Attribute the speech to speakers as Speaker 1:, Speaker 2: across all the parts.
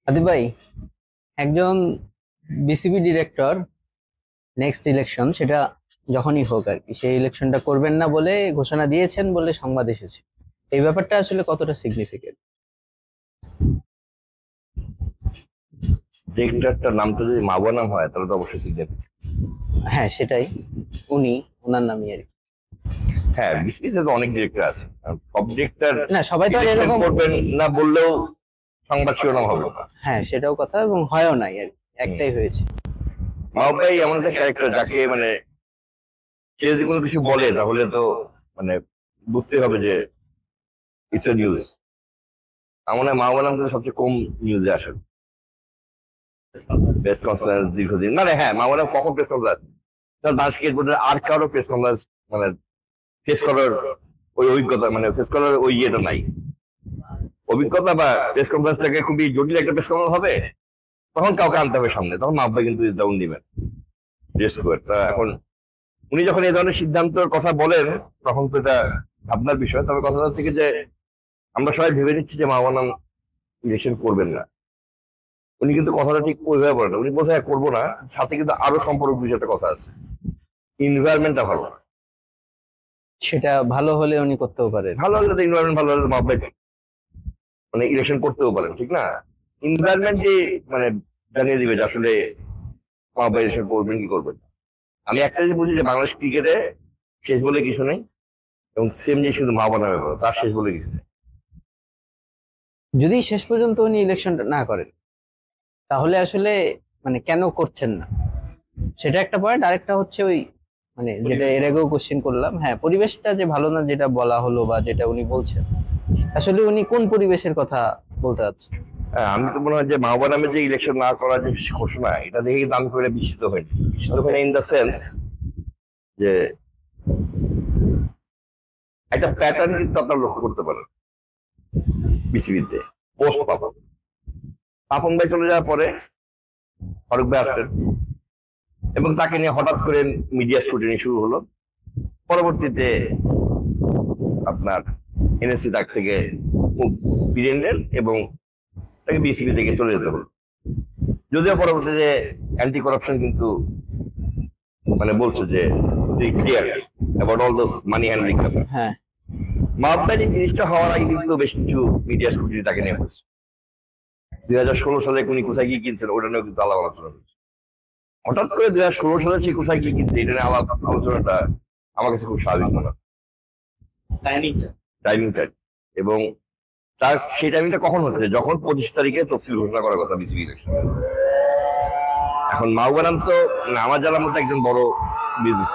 Speaker 1: আদিব ভাই, একজন BCB director next election সেটা যখনই হোক আর কি সেই ইলেকশনটা করবেন না বলে ঘোষণা দিয়েছেন বলে সংবাদ এসেছে। এই ব্যাপারটা আসলে কতটা সিগনিফিকেন্ট?
Speaker 2: ডিরেক্টরটার নামটা যদি মাওয়া নাম হয় তাহলে তো অবশ্যই সিগনিফিকেন্ট।
Speaker 1: হ্যাঁ, সেটাই। ওনার নামই আর কি।
Speaker 2: হ্যাঁ, বিসিবিতে তো অনেক ডিরেক্টর আছে, সব ডিরেক্টর
Speaker 1: না, সবাই তো আর এরকম
Speaker 2: করবেন না বললেও সংবাদ শিরোনাম হবে না।
Speaker 1: হ্যাঁ, সেটাও কথা, এবং হয়ও নাই আর কি, একটাই হয়েছে।
Speaker 2: মাওয়া ভাই এমন একটা ক্যারেক্টার যাকে মানে সে যদি কোনো কিছু বলে তাহলে তো মানে বুঝতে হবে যে ইটস এ নিউজ। আমার মনে হয় মাওয়া নাম সবচেয়ে কম নিউজে আসে। প্রেস কনফারেন্স দীর্ঘদিন মানে হ্যাঁ মাওয়া নাম কখন প্রেস কনফারেন্স বাংলাদেশ ক্রিকেট বোর্ডের আর কারো প্রেস কনফারেন্স মানে ফেস করার ওই অভিজ্ঞতা মানে ফেস করার ওই ইয়েটা নাই, অভিজ্ঞতা বা প্রেস কনফারেন্সটাকে খুবই জটিল একটা প্রেস কনফারেন্স হবে, তখন কাউকে আনতে হবে সামনে, তখন মাহবা কিন্তু ডাউন দিবেন তা এখন উনি যখন এই ধরনের সিদ্ধান্তের কথা বলেন তখন তো এটা ভাবনার বিষয়। তবে কথাটা থেকে যে আমরা সবাই ভেবে নিচ্ছি যে মাহবানাম ইলেকশন করবেন না, উনি কিন্তু কথাটা ঠিক ওইভাবে বলেন, উনি বলছে করবো না, সাথে কিন্তু আরো সম্পর্ক বিষয় একটা কথা আছে, এনভায়রনমেন্টটা ভালো,
Speaker 1: সেটা ভালো হলে উনি করতেও পারেন।
Speaker 2: ভালো হলে তো এনভায়রনমেন্ট ভালো হলে মাহবা মানে ইলেকশন করতেও পারেন, ঠিক না? এনভায়রনমেন্টে মানে জানিয়ে দিবে যে আসলে মাহবা ইলেকশন করবেন কি করবেন না। আমি একটা জিনিস বুঝি যে বাংলাদেশ ক্রিকেটে শেষ বলে কিছু নেই, এবং সেম জিনিস কিন্তু মাহবা নামে বলে তার শেষ বলে কিছু নেই।
Speaker 1: যদি শেষ পর্যন্ত উনি ইলেকশনটা না করেন তাহলে আসলে মানে কেন করছেন না সেটা একটা পয়েন্ট। আরেকটা হচ্ছে ওই মানে যেটা এর আগেও কোশ্চেন করলাম, হ্যাঁ, পরিবেশটা যে ভালো না যেটা বলা হলো বা যেটা উনি বলছেন, আসলে উনি কোন পরিবেশের কথা বলতে চাচ্ছেন?
Speaker 2: হ্যাঁ, আমি তো মনে হয় যে মাহবা নামে যে ইলেকশন না করার যে ঘোষণা, এটা দেখে কিন্তু আমি করে বিস্মিত হইনি। বিস্মিত হইনি ইন দ্য সেন্স যে একটা প্যাটার্ন কিন্তু আপনারা লক্ষ্য করতে পারেন বিসিবিতে। পোস্ট পাপন ভাই চলে যাওয়ার পরে ফারুক ভাই আসলেন এবং তাকে নিয়ে হঠাৎ করে মিডিয়া স্ক্রুটিনি শুরু হলো। পরবর্তীতে আপনার এনএসসি ডাক থেকে মুখ ফিরিয়ে নিলেন এবং তাকে বিসিবি থেকে চলে যেতে হলো। যদিও পরবর্তীতে অ্যান্টি করাপশন কিন্তু মানে বলছে যে clear about all those money handling.
Speaker 1: হ্যাঁ,
Speaker 2: মাহবা এই জিনিসটা হওয়ার আগে কিন্তু বেশ কিছু মিডিয়া স্ক্রুটিনি তাকে নিয়ে হয়েছে। 2016 সালে উনি কোথায় গিয়ে কিনছেন ওটা নিয়েও কিন্তু আলাপ আলোচনা হয়েছে। হঠাৎ করে 2016 সালে সে কোথায় গিয়ে কিনছে এটা নিয়ে আলাপ আলোচনাটা আমার কাছে খুব স্বাভাবিক মনে হয়। টাইমিংটা এবং তার সেই টাইমিংটা কখন হচ্ছে, যখন 25 তারিখে তফসিল ঘোষণা করার কথা বিসিবি ইলেকশন। এখন মাহবানাম তো আমার জানার মতো একজন বড় বিজনেস,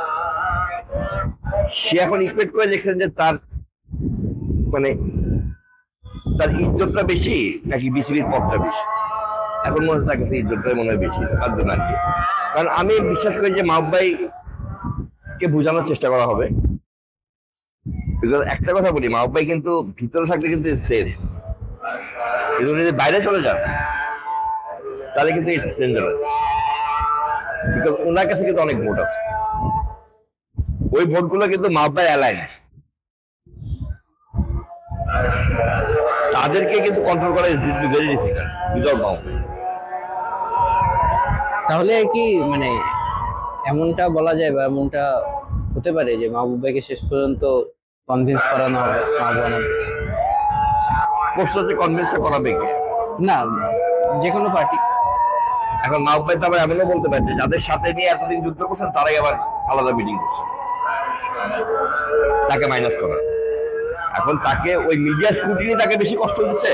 Speaker 2: সে এখন ইকুয়েট করে দেখছেন যে তার মানে তার ইজ্জতটা বেশি নাকি বিসিবির পদটা বেশি। এখন মনে হচ্ছে তার কাছে ইজ্জতটাই মনে হয় বেশি তার জন্য আর কি। কারণ আমি বিশ্বাস করি যে মাহবাই কে বোঝানোর চেষ্টা করা হবে। একটা কথা বলি, মাহবাই কিন্তু ভিতরে থাকলে কিন্তু সেফ, কিন্তু যদি বাইরে চলে যান তাহলে কিন্তু ইটস ডেঞ্জারাস। বিকজ ওনার কাছে কিন্তু অনেক ভোট আছে, ওই ভোটগুলো কিন্তু মাহবাই অ্যালায়েন্স, তাদেরকে কিন্তু কন্ট্রোল করা ইজ ভেরি ডিফিকাল্ট উইদাউট মাহবাই।
Speaker 1: তাহলে কি মানে এমনটা বলা যায় বা এমনটা হতে পারে যে মাহবুব ভাইকে শেষ পর্যন্ত কনভিন্স করানো হবে মাহবুব?
Speaker 2: প্রশ্ন হচ্ছে কনভিন্সটা করাবে কে?
Speaker 1: না, যে কোনো পার্টি।
Speaker 2: এখন মাহবুব ভাই তো আবার এমনও বলতে পারে যে যাদের সাথে নিয়ে এতদিন যুদ্ধ করছেন তারাই আবার আলাদা মিটিং করছে, তাকে মাইনাস করা। এখন তাকে ওই মিডিয়া স্ক্রুটিনি তাকে বেশি কষ্ট দিচ্ছে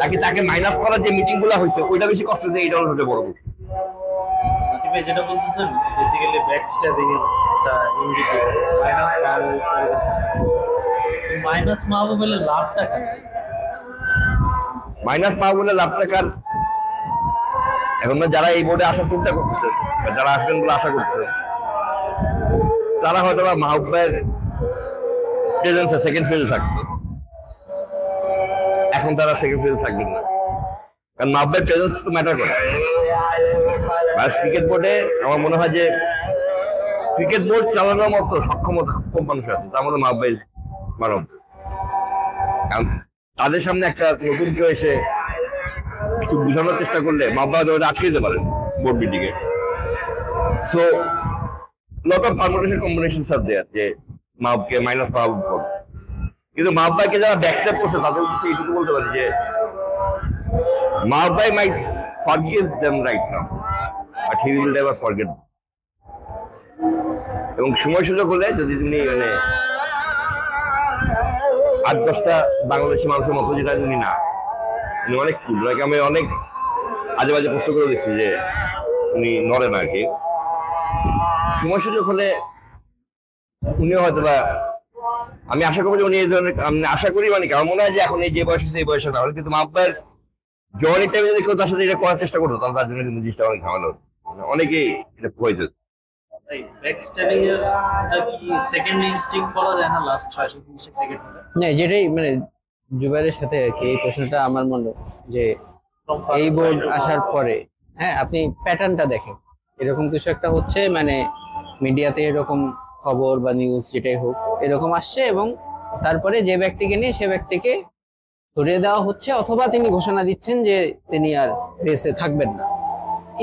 Speaker 2: নাকি তাকে মাইনাস করার যে মিটিং গুলা হয়েছে ওইটা বেশি কষ্ট দিচ্ছে? এইটা হচ্ছে বড়।
Speaker 3: যেটা বলতেছেন বেসিক্যালি ব্যাচটা দেখে একটা ইঙ্গিত দিয়েছে মাইনাস মাহবুব হলে লাভটা কার?
Speaker 2: মাইনাস মাহবুবের লাভ টাকার এখন যারা এই বোর্ডে আসার চিন্তা করতেছে বা যারা আসবেন বলে আশা করছে তারা হয়তো বা মাহবুব ভাইয়ের প্রেজেন্সে সেকেন্ড ফেজে থাকতো, এখন তারা সেকেন্ড ফেজে থাকবেন না, কারণ মাহবুব ভাইয়ের প্রেজেন্স তো ম্যাটার করে। ক্রিকেট বোর্ডে আমার মনে হয় যে ক্রিকেট বোর্ড চালানোর মতো সক্ষমতা খুব মানুষ আছে, তার মধ্যে মাহবুব ভাই মানব। তাদের সামনে একটা নতুন কেউ এসে কিছু বোঝানোর চেষ্টা করলে মাহবুব ওটা আটকে দিতে পারেন বোর্ড মিটিং এ। So lot of permutation combination are there যে মাহবুবকে মাইনাস মাহবুব করো, কিন্তু মাহবুব ভাইকে যারা ব্যাকস্টেপ করছে তাদের উদ্দেশ্যে এইটুকু বলতে পারি যে মাহবুব ভাই might forgive them right now, but he will never forget. এবং সময় সুযোগ হলে যদি তুমি মানে 8-10টা বাংলাদেশি মানুষের মতো, যেটা উনি না, উনি অনেক কুল, আমি অনেক আজে বাজে প্রশ্ন করে দেখছি যে উনি নড়ে না আর কি। সময় সুযোগ হলে উনিও হয়তো বা, আমি আশা করবো যে উনি এই ধরনের, আমি আশা করি মানে আমার মনে হয় যে এখন এই যে বয়স আছে এই বয়সে না হলে, কিন্তু মাহবুবের জওয়ানি টাইমে যদি কেউ তার সাথে এটা করার চেষ্টা করতো তাহলে তার জন্য কিন্তু জিনিসটা অনেক ঝামেলা হতো, অনেকেই এটা ভয় যেত।
Speaker 3: ব্যাকস্ট্যাবিং এর কি সেকেন্ড ইনস্টিংক্ট বলা যায় না লাস্ট 6-7 ক্রিকেট
Speaker 1: না, যেটাই মানে জুবাইরের সাথে আর কি এই প্রশ্নটা আমার মনে যে এই বোর্ড আসার পরে, হ্যাঁ আপনি প্যাটার্নটা দেখেন, এরকম কিছু একটা হচ্ছে, মানে মিডিয়াতে এরকম খবর বা নিউজ যেটাই হোক এরকম আসছে, এবং তারপরে যে ব্যক্তিকে নিয়ে সে ব্যক্তিকে ধরিয়ে দেওয়া হচ্ছে, অথবা তিনি ঘোষণা দিচ্ছেন যে তিনি আর রেসে থাকবেন না।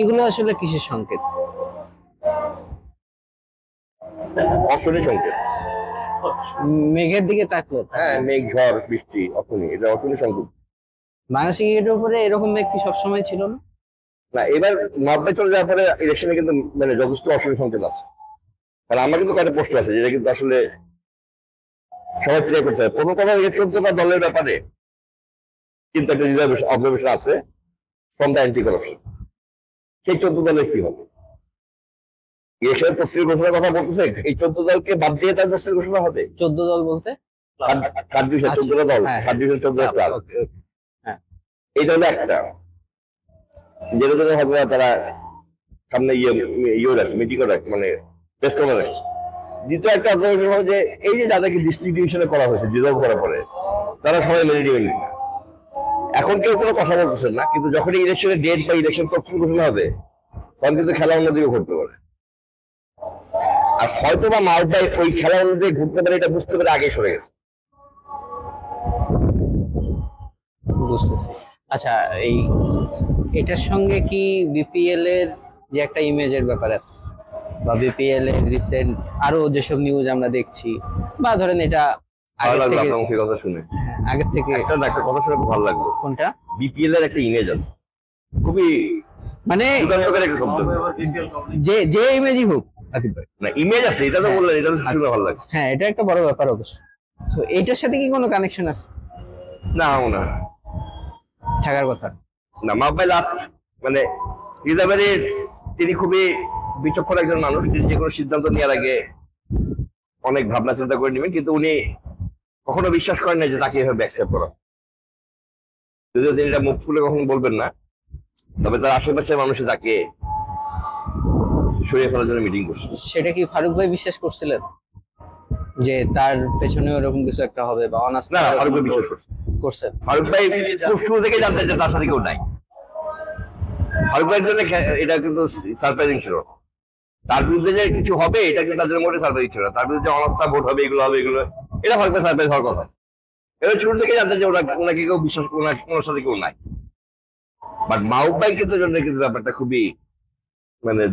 Speaker 1: এগুলো আসলে কিসের সংকেত?
Speaker 2: অশনি সংকেত।
Speaker 1: মেঘের দিকে তাকলো,
Speaker 2: হ্যাঁ, মেঘ, ঝড়, বৃষ্টি, অশনি, এটা অশনি সংকেত।
Speaker 1: বাংলাদেশ ক্রিকেটের উপরে এরকম ব্যক্তি সবসময় ছিল না।
Speaker 2: না, এবার মাহবুব ভাই চলে যাওয়ার পরে ইলেকশনে কিন্তু মানে যথেষ্ট অশনি সংকেত আছে। কারণ আমার কিন্তু কয়েকটা পোস্ট আছে যেটা কিন্তু আসলে সবাই ক্লিয়ার করতে হবে। প্রথম কথা, এই 14টা দলের ব্যাপারে কিন্তু একটা রিজার্ভেশন অবজারভেশন আছে ফ্রম দ্য অ্যান্টি কারাপশন। সেই 14 দলের কি হবে? ইলেকশনের তফসিল ঘোষণার কথা বলতেছে, এই 14 দলকে বাদ দিয়ে তার তফসিল ঘোষণা হবে।
Speaker 1: 14 দল বলতে
Speaker 2: 14টা দল, 14টা ক্লাব, এইটা হলো একটা, যেটা জন্য হয়তো তারা সামনে আছে মিটিং করে, মানে প্রেস কনফারেন্স। দ্বিতীয় একটা অবজারভেশন হলো যে এই যে যাদেরকে ডিস্ট্রিক্ট ডিভিশনে করা হয়েছে ডিজলভ করার পরে, তারা সবাই মেনে নেবেন না। এখন কেউ কোনো কথা বলতেছেন না, কিন্তু যখন ইলেকশনের ডেট বা ইলেকশন তফসিল ঘোষণা হবে তখন কিন্তু খেলা অন্যদিকে ঘটতে পারে। আর হয়তো বা মাহবুব ভাই ওই খেলা অনুযায়ী ঘুরতে পারে, এটা বুঝতে পারে আগে সরে গেছে।
Speaker 1: বুঝতেছি। আচ্ছা, এটার সঙ্গে কি বিপিএল এর যে একটা ইমেজের ব্যাপার আছে, বা বিপিএল এর রিসেন্ট আরো যেসব নিউজ আমরা দেখছি, বা ধরেন এটা
Speaker 2: কথা শুনে
Speaker 1: আগের থেকে
Speaker 2: একটা কথা শুনে খুব ভালো লাগলো।
Speaker 1: কোনটা?
Speaker 2: বিপিএল এর একটা ইমেজ আছে, খুবই
Speaker 1: মানে
Speaker 2: যুগান্তকারী একটা শব্দ।
Speaker 1: যে ইমেজই হোক আতিফ ভাই,
Speaker 2: না ইমেজ আছে, এটা তো বললেন, এটা তো শুনে ভালো লাগছে।
Speaker 1: হ্যাঁ, এটা একটা বড় ব্যাপার অবশ্য। সো এইটার সাথে কি কোনো কানেকশন আছে?
Speaker 2: না, না
Speaker 1: থাকার কথা
Speaker 2: না। মাহবুব ভাই লাস্ট মানে রিজার্ভের, তিনি খুবই বিচক্ষণ একজন মানুষ, তিনি যে কোনো সিদ্ধান্ত নেওয়ার আগে অনেক ভাবনা চিন্তা করে নেবেন, কিন্তু উনি কখনো বিশ্বাস করেন না যে তাকে এভাবে অ্যাকসেপ্ট করা। যদিও তিনি এটা মুখ খুলে কখনো বলবেন না, তবে তার আশেপাশের মানুষে তাকে সরিয়ে ফেলার জন্য মিটিং করছে।
Speaker 1: সেটা কি ফারুক ভাই বিশ্বাস করছিলেন যে তার পেছনে ওরকম কিছু একটা হবে, বা অনাস্থা?
Speaker 2: না, ফারুক ভাই বিশ্বাস করছেন। ফারুক ভাই খুব শুরু থেকে জানতেন যে তার সাথে কেউ নাই। ফারুক ভাইয়ের জন্য এটা কিন্তু সারপ্রাইজিং ছিল। তার বিরুদ্ধে যে কিছু হবে এটা কিন্তু তার জন্য মোটে সারপ্রাইজিং ছিল না। তার বিরুদ্ধে অনাস্থা ভোট হবে, এগুলো হবে, এগুলো এটা ফারুক ভাই সারপ্রাইজ হওয়ার কথা। এবার শুরু থেকে জানতেন যে ওনাকে কেউ বিশ্বাস, ওনার সাথে কেউ নাই। বাট মাহবুব ভাই কিন্তু জন্য কিন্তু ব্যাপারটা খুবই মানে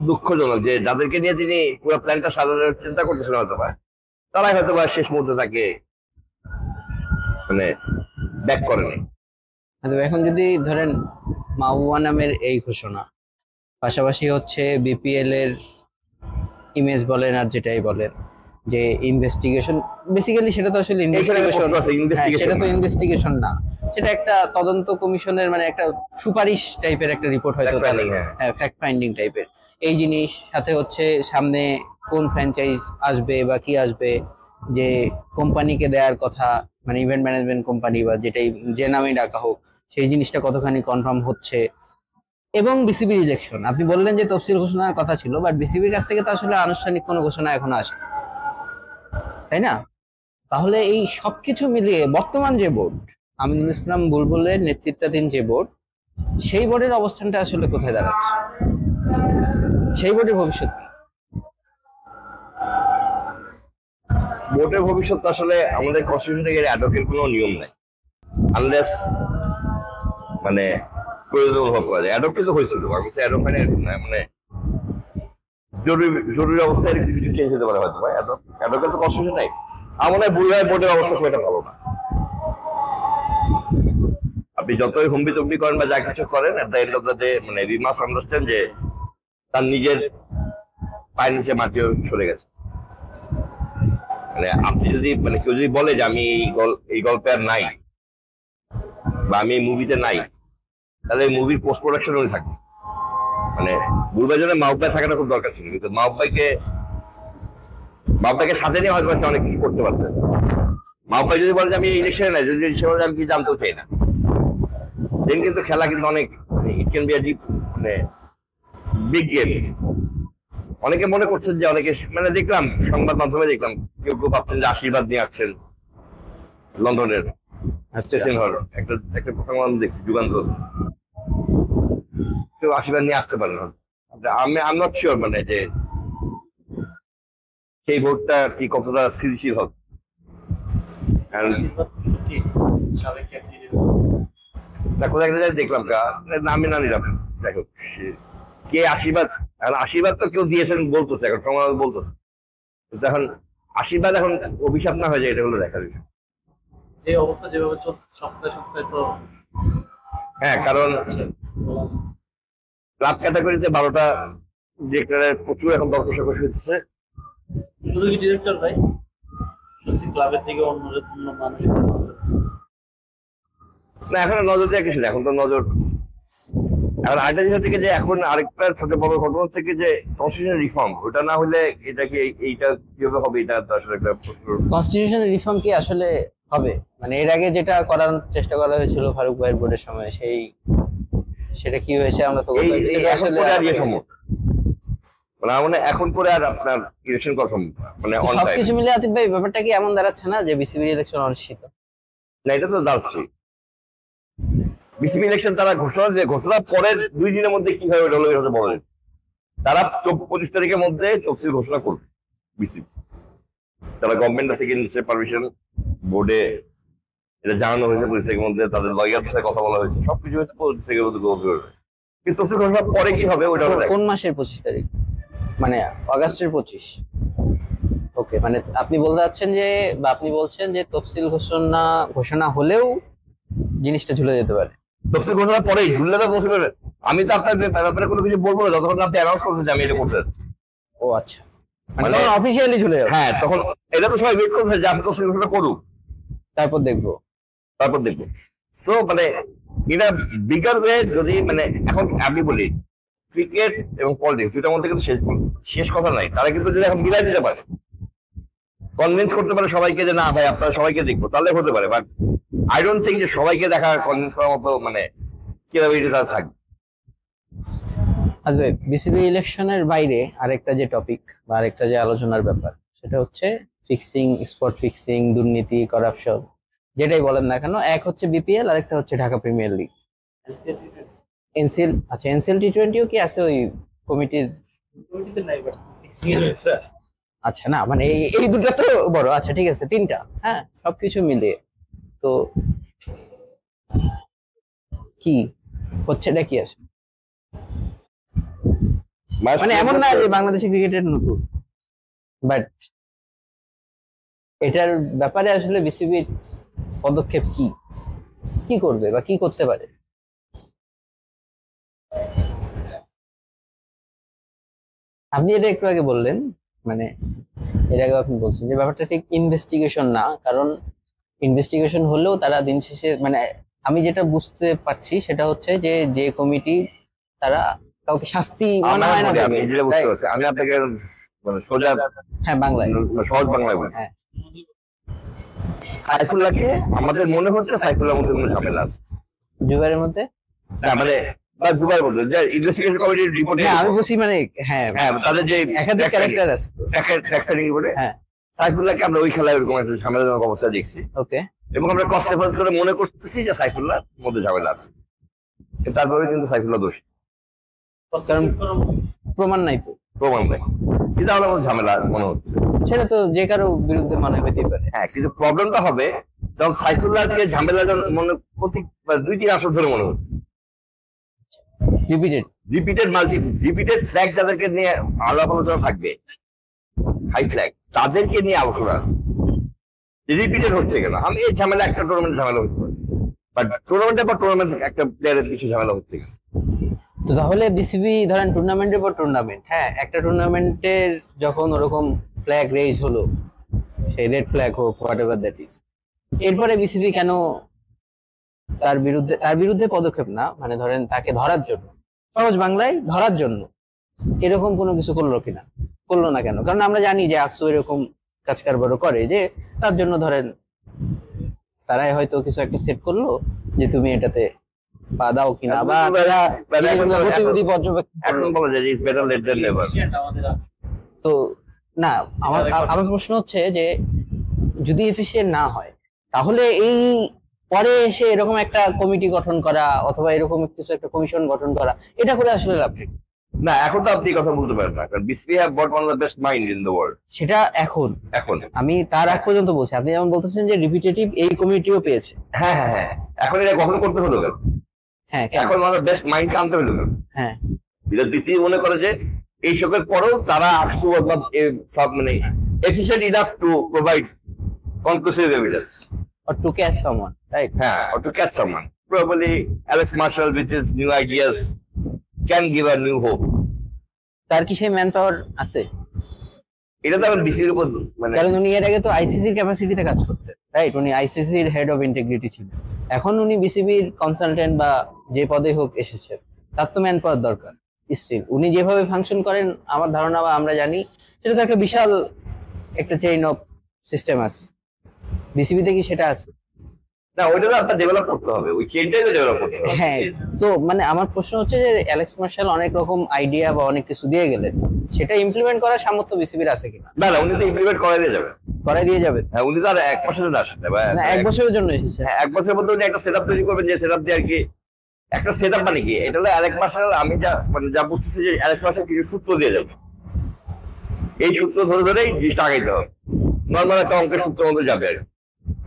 Speaker 2: দুঃখজনক যে যাদেরকে নিয়ে তিনি পুরো প্ল্যানটা সাজানোর চিন্তা করতেছেন হয়তো বা, তারাই হয়তো বা শেষ মুহূর্তে তাকে মানে ব্যাক করেনি।
Speaker 1: এখন যদি ধরেন মাহবুবা নামের এই ঘোষণা, পাশাপাশি হচ্ছে বিপিএল এর ইমেজ বলেন আর যেটাই বলেন যে ইনভেস্টিগেশন, বেসিক্যালি সেটা তো আসলে ইনভেস্টিগেশন, সেটা তো ইনভেস্টিগেশন না, সেটা একটা তদন্ত কমিশনের মানে একটা সুপারিশ টাইপের একটা রিপোর্ট হয়তো, হ্যাঁ ফ্যাক্ট ফাইন্ডিং টাইপের এই জিনিস। সাথে হচ্ছে সামনে কোন ফ্র্যাঞ্চাইজ আসবে বা কি আসবে, যে কোম্পানিকে দেওয়ার কথা, মানে ইভেন্ট ম্যানেজমেন্ট কোম্পানি বা যেটাই যে নামে ডাকা হোক, সেই জিনিসটা কতখানি কনফার্ম হচ্ছে। এবং বিসিবির ইলেকশন, আপনি বললেন যে তফসিল ঘোষণার কথা ছিল, বাট বিসিবির কাছ থেকে তো আসলে আনুষ্ঠানিক কোনো ঘোষণা এখনো আসে, তাই না? তাহলে এই সবকিছু মিলিয়ে বর্তমান যে বোর্ড, আমিনুল ইসলাম বুলবুলের নেতৃত্বাধীন যে বোর্ড, সেই বোর্ডের অবস্থানটা আসলে কোথায় দাঁড়াচ্ছে? সেই বোর্ডের ভবিষ্যৎ কি?
Speaker 2: বোর্ডের ভবিষ্যৎ আসলে আমাদের কনস্টিটিউশনে অ্যাডভোকেট কোনো নিয়ম নাই, আনলেস মানে প্রয়োজন অনুভব করা যায়। অ্যাডপ কিন্তু হয়েছিল, আমি তো অ্যাডপ মানে না, মানে জরুরি জরুরি অবস্থায় কিছু কিছু চেঞ্জ হতে পারে হয়তো ভাই। অ্যাডপের তো কষ্ট নাই। আমার মনে হয় বুড়ায় বোর্ডের অবস্থা খুব একটা ভালো না। আপনি যতই হুম্বি তুম্বি করেন বা যা কিছু করেন, at the end of the day মানে উই মাস্ট আন্ডারস্ট্যান্ড যে তার নিজের পায়ের নিচে মাটিও সরে গেছে। মানে আপনি যদি মানে কেউ যদি বলে যে আমি এই গল্পে আর নাই বা আমি এই মুভিতে নাই, তাহলে মুভির পোস্ট প্রোডাকশন উনি থাকবে। মানে বুড়বার জন্য মাহবুব ভাই থাকাটা খুব দরকার ছিল, কিন্তু মাহবুব ভাইকে সাথে নিয়ে হয়তো অনেক কিছু করতে পারতেন। মাহবুব ভাই যদি বলে যে আমি ইলেকশনে নাই, যদি ইলেকশনে আমি কি জানতেও চাই না, দেন কিন্তু খেলা কিন্তু অনেক it can be a deep মানে বিগ গেম। অনেকে মনে করছেন যে অনেকে মানে দেখলাম সংবাদ মাধ্যমে দেখলাম কেউ কেউ ভাবছেন যে আশীর্বাদ নিয়ে আসছেন লন্ডনের স্টেশন হল একটা প্রথম দেখছি যুগান্তর, কেউ আশীর্বাদ নিয়ে আসতে পারে না। আমি আই এম নট শিওর মানে যে সেই ভোটটা কি কতটা স্থিতিশীল হবে। কোথায় দেখলাম নামে না নিলাম, যাই হোক কে আশীর্বাদ, এখন আশীর্বাদ তো কেউ দিয়েছেন বলতেছে, এখন সমাজ বলতেছে, কিন্তু এখন আশীর্বাদ এখন অভিশাপ না হয়ে যায়, এটা হলো দেখা যায়
Speaker 3: যে অবস্থা যেভাবে চলছে সপ্তাহে সপ্তাহে তো।
Speaker 2: হ্যাঁ, কারণ ক্লাব ক্যাটাগরিতে 12টা ডিরেক্টরের প্রচুর এখন দর কষাকষি হচ্ছে।
Speaker 3: শুধু কি ডিরেক্টর ভাই, ক্লাবের থেকে অন্য মানুষ
Speaker 2: না, এখন নজর দেওয়া কিছু না, এখন তো নজর এখন আরেকটা জিনিস থেকে যে এখন আরেকটা ছোট বড় ঘটনা থেকে যে কনস্টিটিউশন রিফর্ম, ওটা না হলে এটাকে এইটা কিভাবে হবে, এটা তো আসলে একটা
Speaker 1: কনস্টিটিউশন রিফর্ম কি আসলে হবে? মানে এর আগে যেটা করার চেষ্টা করা হয়েছিল ফারুক ভাইয়ের বোর্ডের সময়, সেটা কি হয়েছে আমরা তো
Speaker 2: আসলে সম্ভব মানে এখন করে আর আপনার ইলেকশন করা সম্ভব মানে
Speaker 1: সবকিছু মিলে আতিফ ভাই ব্যাপারটা কি এমন দাঁড়াচ্ছে না যে বিসিবি ইলেকশন অনিশ্চিত?
Speaker 2: না, এটা তো দাঁড়াচ্ছে বিসিবি ইলেকশন তারা ঘোষণা পরের 2 দিনের মধ্যে কি হয় ওটা হলো এটা বলেন। তারা 25 তারিখের মধ্যে তফসিল ঘোষণা করবে বিসিবি। তারা গভর্নমেন্ট থেকে নিচ্ছে পারমিশন, বোর্ডে এটা জানানো হয়েছে, পুলিশের মধ্যে তাদের লয়ারদের সাথে কথা বলা হয়েছে, সবকিছু হয়েছে 25 থেকে কিন্তু তফসিল ঘোষণা পরে কি হবে ওটা
Speaker 1: কোন মাসের 25 তারিখ? মানে অগাস্টের 25? ওকে, মানে আপনি বলতে চাচ্ছেন যে, বা আপনি বলছেন যে তফসিল ঘোষণা হলেও জিনিসটা ঝুলে যেতে পারে।
Speaker 2: তফসিল ঘোষণা পরেই ঝুললে তো বসে পারে। আমি তো আপনার ব্যাপারে কোনো কিছু বলবো না যতক্ষণ আপনি অ্যানাউন্স করছেন যে আমি এটা করতে যাচ্ছি।
Speaker 1: ও আচ্ছা, মানে অফিসিয়ালি ঝুলে যাবে।
Speaker 2: হ্যাঁ, তখন এটা তো সবাই ওয়েট করছে যে আপনি তফসিল ঘোষণা করুক,
Speaker 1: তারপর দেখবো।
Speaker 2: সো মানে এটা বিগার ওয়ে যদি মানে এখন আমি বলি ক্রিকেট এবং পলিটিক্স দুটার মধ্যে কিন্তু শেষ কথা নাই। তারা কিন্তু যদি এখন মিলাই দিতে পারে, কনভিন্স করতে পারে সবাইকে যে না ভাই আপনারা সবাইকে দেখবো, তাহলে হতে পারে। বাট আই ডোন্ট থিঙ্ক যে সবাইকে দেখা কনভিন্স করার মতো মানে কিভাবে এটা তারা থাকবে।
Speaker 1: আচ্ছা, বিসিবি ইলেকশনের বাইরে আরেকটা যে টপিক বা আরেকটা যে আলোচনার ব্যাপার, সেটা হচ্ছে ফিক্সিং, স্পট ফিক্সিং, দুর্নীতি, করাপশন, যেটাই বলেন না কেন। এক হচ্ছে বিপিএল, আরেকটা হচ্ছে ঢাকা প্রিমিয়ার লিগ। এনসিএল, আচ্ছা এনসিএল টি20ও কি আছে ওই কমিটির? আচ্ছা, না মানে এই দুটো তো বড়। আচ্ছা ঠিক আছে, 3টা, হ্যাঁ, সবকিছু মিলিয়ে তো কি হচ্ছে, এটা কি আছে? মানে এমন না যে বাংলাদেশি ক্রিকেটের নতুন, বাট এটার ব্যাপারে আসলে বিসিবির পদক্ষেপ কি করবে বা কি করতে পারে? আপনি এটা একটু আগে বললেন, মানে এর আগে আপনি বলছেন যে ব্যাপারটা ঠিক ইনভেস্টিগেশন না, কারণ ইনভেস্টিগেশন হলেও তারা দিন শেষে মানে আমি যেটা বুঝতে পারছি সেটা হচ্ছে যে কমিটি তারা কাউকে শাস্তি মনে হয় না দেবে।
Speaker 2: আমি আপনাকে মানে সোজা,
Speaker 1: হ্যাঁ বাংলায়,
Speaker 2: সহজ বাংলায় বলি।
Speaker 1: হ্যাঁ,
Speaker 2: সাইফুল্লাহকে আমাদের মনে হচ্ছে সাইফুল্লাহর মধ্যে কোনো ঝামেলা আছে
Speaker 1: জুবাইরের মধ্যে।
Speaker 2: মানে জুবাই বলতে যে ইনভেস্টিগেশন কমিটির রিপোর্টে
Speaker 1: আমি বুঝি মানে হ্যাঁ
Speaker 2: তাদের যে
Speaker 1: একাধিক ক্যারেক্টার আছে,
Speaker 2: রিপোর্টে
Speaker 1: হ্যাঁ
Speaker 2: সাইফুল্লাহকে আমরা ওই খেলায় ওইরকম একটা ঝামেলাজনক অবস্থা দেখছি।
Speaker 1: ওকে,
Speaker 2: এবং আমরা কষ্ট করে মনে করতেছি যে সাইফুল্লাহর মধ্যে ঝামেলা আছে, তারপরে কিন্তু সাইফুল্লাহ দোষী,
Speaker 1: কারণ প্রমাণ নাই তো,
Speaker 2: প্রমাণ নেই, কিন্তু আমার মধ্যে ঝামেলা মনে হচ্ছে।
Speaker 1: সেটা তো যে কারো বিরুদ্ধে মনে হইতেই পারে।
Speaker 2: হ্যাঁ, কিন্তু প্রবলেমটা হবে যখন সাইফুল্লাহকে ঝামেলা মনে প্রতি 2-3 আসর ধরে মনে হচ্ছে, রিপিটেড ফ্ল্যাগ যাদেরকে নিয়ে আলাপ আলোচনা থাকবে, হাই ফ্ল্যাগ তাদেরকে নিয়ে আলোচনা আছে। রিপিটেড হচ্ছে কেন, আমি এই ঝামেলা একটা টুর্নামেন্ট ঝামেলা হতে পারে, বাট টুর্নামেন্টের পর টুর্নামেন্ট একটা প্লেয়ারের কিছু ঝামেলা হচ্ছে।
Speaker 1: তো তাহলে বিসিবি ধরেন টুর্নামেন্টের পর টুর্নামেন্ট, হ্যাঁ একটা টুর্নামেন্টের যখন ওরকম ফ্ল্যাগ রেজ হলো, সেই রেড ফ্ল্যাগ হোক হোয়াট এভার দ্যাট ইজ, এরপরে বিসিবি কেন তার বিরুদ্ধে পদক্ষেপ না, মানে ধরেন তাকে ধরার জন্য, সহজ বাংলায় ধরার জন্য এরকম কোনো কিছু করলো না কেন? কারণ আমরা জানি যে আকসু এরকম কাজ কারবারও করে, যে তার জন্য ধরেন তারাই হয়তো কিছু একটা সেট করলো যে তুমি এটাতে পা দাও কিনা, বা গতিবিধি পর্যবেক্ষণ।
Speaker 2: এখন বলা যায় is better late than never.
Speaker 1: তো না, আমার প্রশ্ন হচ্ছে যে যদি এফিসিয়েন্ট না হয়, তাহলে এই পরে এসে এরকম একটা কমিটি গঠন করা অথবা এরকম কিছু একটা কমিশন গঠন করা, এটা করে আসলে লাভ নেই।
Speaker 2: না, এখন তো আপনি কথা বলতে পারেন না, কারণ BCB have got one of the best mind in the world.
Speaker 1: সেটা এখন আমি তার আগ পর্যন্ত বলছি, আপনি যেমন বলতেছেন যে রিপিটেটিভ এই কমিটিও পেয়েছে,
Speaker 2: হ্যাঁ হ্যাঁ হ্যাঁ, এখন এটা কখনো করতে হলো কেন?
Speaker 1: হ্যাঁ
Speaker 2: এখন one of the best mind আনতে হলো কেন?
Speaker 1: হ্যাঁ,
Speaker 2: বিসিবি মনে করে যে এই সবের পরেও তারা আকসু সব মানে efficient enough to provide conclusive evidence
Speaker 1: or to catch someone, right?
Speaker 2: or to catch someone. Probably Alex Marshall with his new ideas can give a new hope.
Speaker 1: তার কি সেই ম্যান পাওয়ার আছে?
Speaker 2: এটা তো আমার বিসিবির উপর মানে,
Speaker 1: কারণ উনি এর আগে তো আইসিসির ক্যাপাসিটিতে কাজ করতেন, রাইট? উনি আইসিসির হেড অফ ইন্টিগ্রিটি ছিলেন। এখন উনি বিসিবির কনসালটেন্ট বা যে পদে হোক এসেছেন, তার তো ম্যান পাওয়ার দরকার। স্টিল উনি যেভাবে ফাংশন করেন, আমার ধারণা বা আমরা জানি, সেটা তো একটা বিশাল একটা চেইন অফ সিস্টেম আছে। বিসিবিতে কি সেটা আছে?
Speaker 2: না, ওইটা তো আপনার ডেভেলপ করতে হবে, ওই চেইনটাই তো ডেভেলপ করতে হবে।
Speaker 1: হ্যাঁ, তো মানে আমার প্রশ্ন হচ্ছে যে অ্যালেক্স মার্শাল অনেক রকম আইডিয়া বা অনেক কিছু দিয়ে গেলেন, সেটা ইমপ্লিমেন্ট করার সামর্থ্য বিসিবির আছে কিনা?
Speaker 2: না না, উনি তো ইমপ্লিমেন্ট করে দিয়ে যাবে।
Speaker 1: হ্যাঁ,
Speaker 2: উনি তো আর 1 বছরের জন্য আসেন
Speaker 1: না, 1 বছরের জন্য এসেছে।
Speaker 2: হ্যাঁ, 1 বছরের মধ্যে উনি একটা সেটআপ তৈরি করবেন, যে সেটআপ দিয়ে আর কি একটা সেটআপ মানে কি, এটা হলো অ্যালেক্স মার্শাল, আমি যা বুঝতেছি যে অ্যালেক্স মার্শাল কিছু সূত্র দিয়ে যাবে, এই সূত্র ধরে ধরেই জিনিসটা আগাইতে হবে। নর্মাল একটা অঙ্কের সূত্র মধ্যে যাবে আর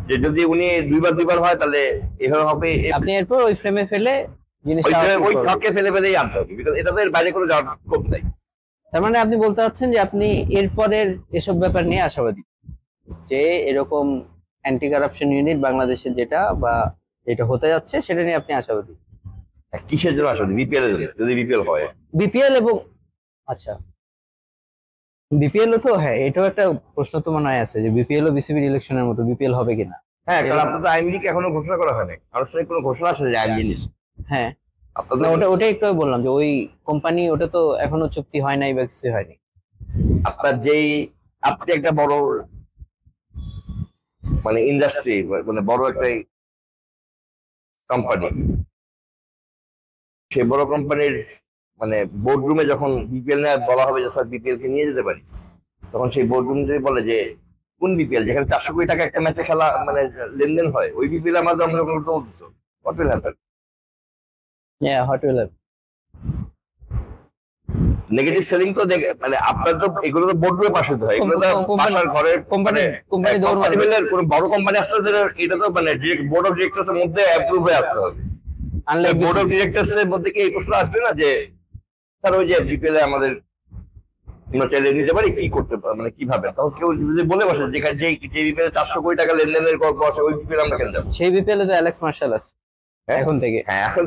Speaker 2: যে যদি উনি দুইবার হয় তাহলে এভাবে হবে।
Speaker 1: আপনি এরপর ওই ফ্রেমে ফেলে জিনিসটা
Speaker 2: ওই ছকে ফেলেই আনতে হবে, বিকজ এটা তো এর বাইরে কোনো যাওয়ার স্কোপ নাই।
Speaker 1: তার মানে আপনি বলতে চাচ্ছেন যে আপনি এরপরের এসব ব্যাপার নিয়ে আশাবাদী, যে এরকম অ্যান্টি কারাপশন ইউনিট বাংলাদেশের যেটা বা যেটা হতে যাচ্ছে সেটা নিয়ে আপনি আশাবাদী।
Speaker 2: কিসের জন্য আসলে? বিপিএল এর জন্য, যদি বিপিএল হয়।
Speaker 1: বিপিএল এবং আচ্ছা বিপিএল তো, হ্যাঁ এটাও একটা প্রশ্ন তো মনে হয় আছে যে বিপিএল ও বিসিবির ইলেকশনের মতো বিপিএল হবে কিনা।
Speaker 2: হ্যাঁ, কারণ আপনার তো আইনজিক এখনো ঘোষণা করা হয়নি, আনুষ্ঠানিক কোনো ঘোষণা আসে যে আইনজি নিচ্ছে।
Speaker 1: হ্যাঁ,
Speaker 2: আপনাদের
Speaker 1: ওটাই একটু বললাম যে ওই কোম্পানি, ওটা তো এখনো চুক্তি হয় নাই বা কিছু হয়নি।
Speaker 2: আপনার আপনি একটা বড় মানে ইন্ডাস্ট্রি, মানে বড় একটা কোম্পানি, সে বড় কোম্পানির মানে বোর্ডরুমে যখন বিপিএল নিয়ে বলা হবে যে স্যার বিপিএল কে নিয়ে যেতে পারি, তখন সেই বোর্ডরুম যদি বলে যে কোন বিপিএল, যেখানে 400 কোটি টাকা একটা ম্যাচে খেলা মানে লেনদেন হয়, ওই বিপিএল আমাদের আমরা করতে বলতেছো, what will happen?
Speaker 1: What will happen?
Speaker 2: Negative selling তো মানে আপনার তো এগুলো তো বোর্ডরুমে পাশ হতে হয়, এগুলো তো বাসার ঘরের
Speaker 1: কোম্পানি দৌড় মারবে।
Speaker 2: কোন বড় কোম্পানি আসতে এটা তো মানে বোর্ড অফ ডিরেক্টরস এর মধ্যে অ্যাপ্রুভ হয়ে আসতে হবে। বোর্ড অফ ডিরেক্টরস এর মধ্যে কি এই প্রশ্ন আসবে না যে স্যার ওই যে বিপিএল আমাদের আমরা চাইলে নিতে পারি, কি করতে মানে কিভাবে? তখন কেউ যদি বলে বসে যে বিপিএল 400 কোটি টাকা লেনদেনের গল্প আছে, ওই বিপিএল আমরা কেন যাবো?
Speaker 1: সেই বিপিএল এ তো অ্যালেক্স মার্শাল আছে এখন থেকে।
Speaker 2: হ্যাঁ, এখন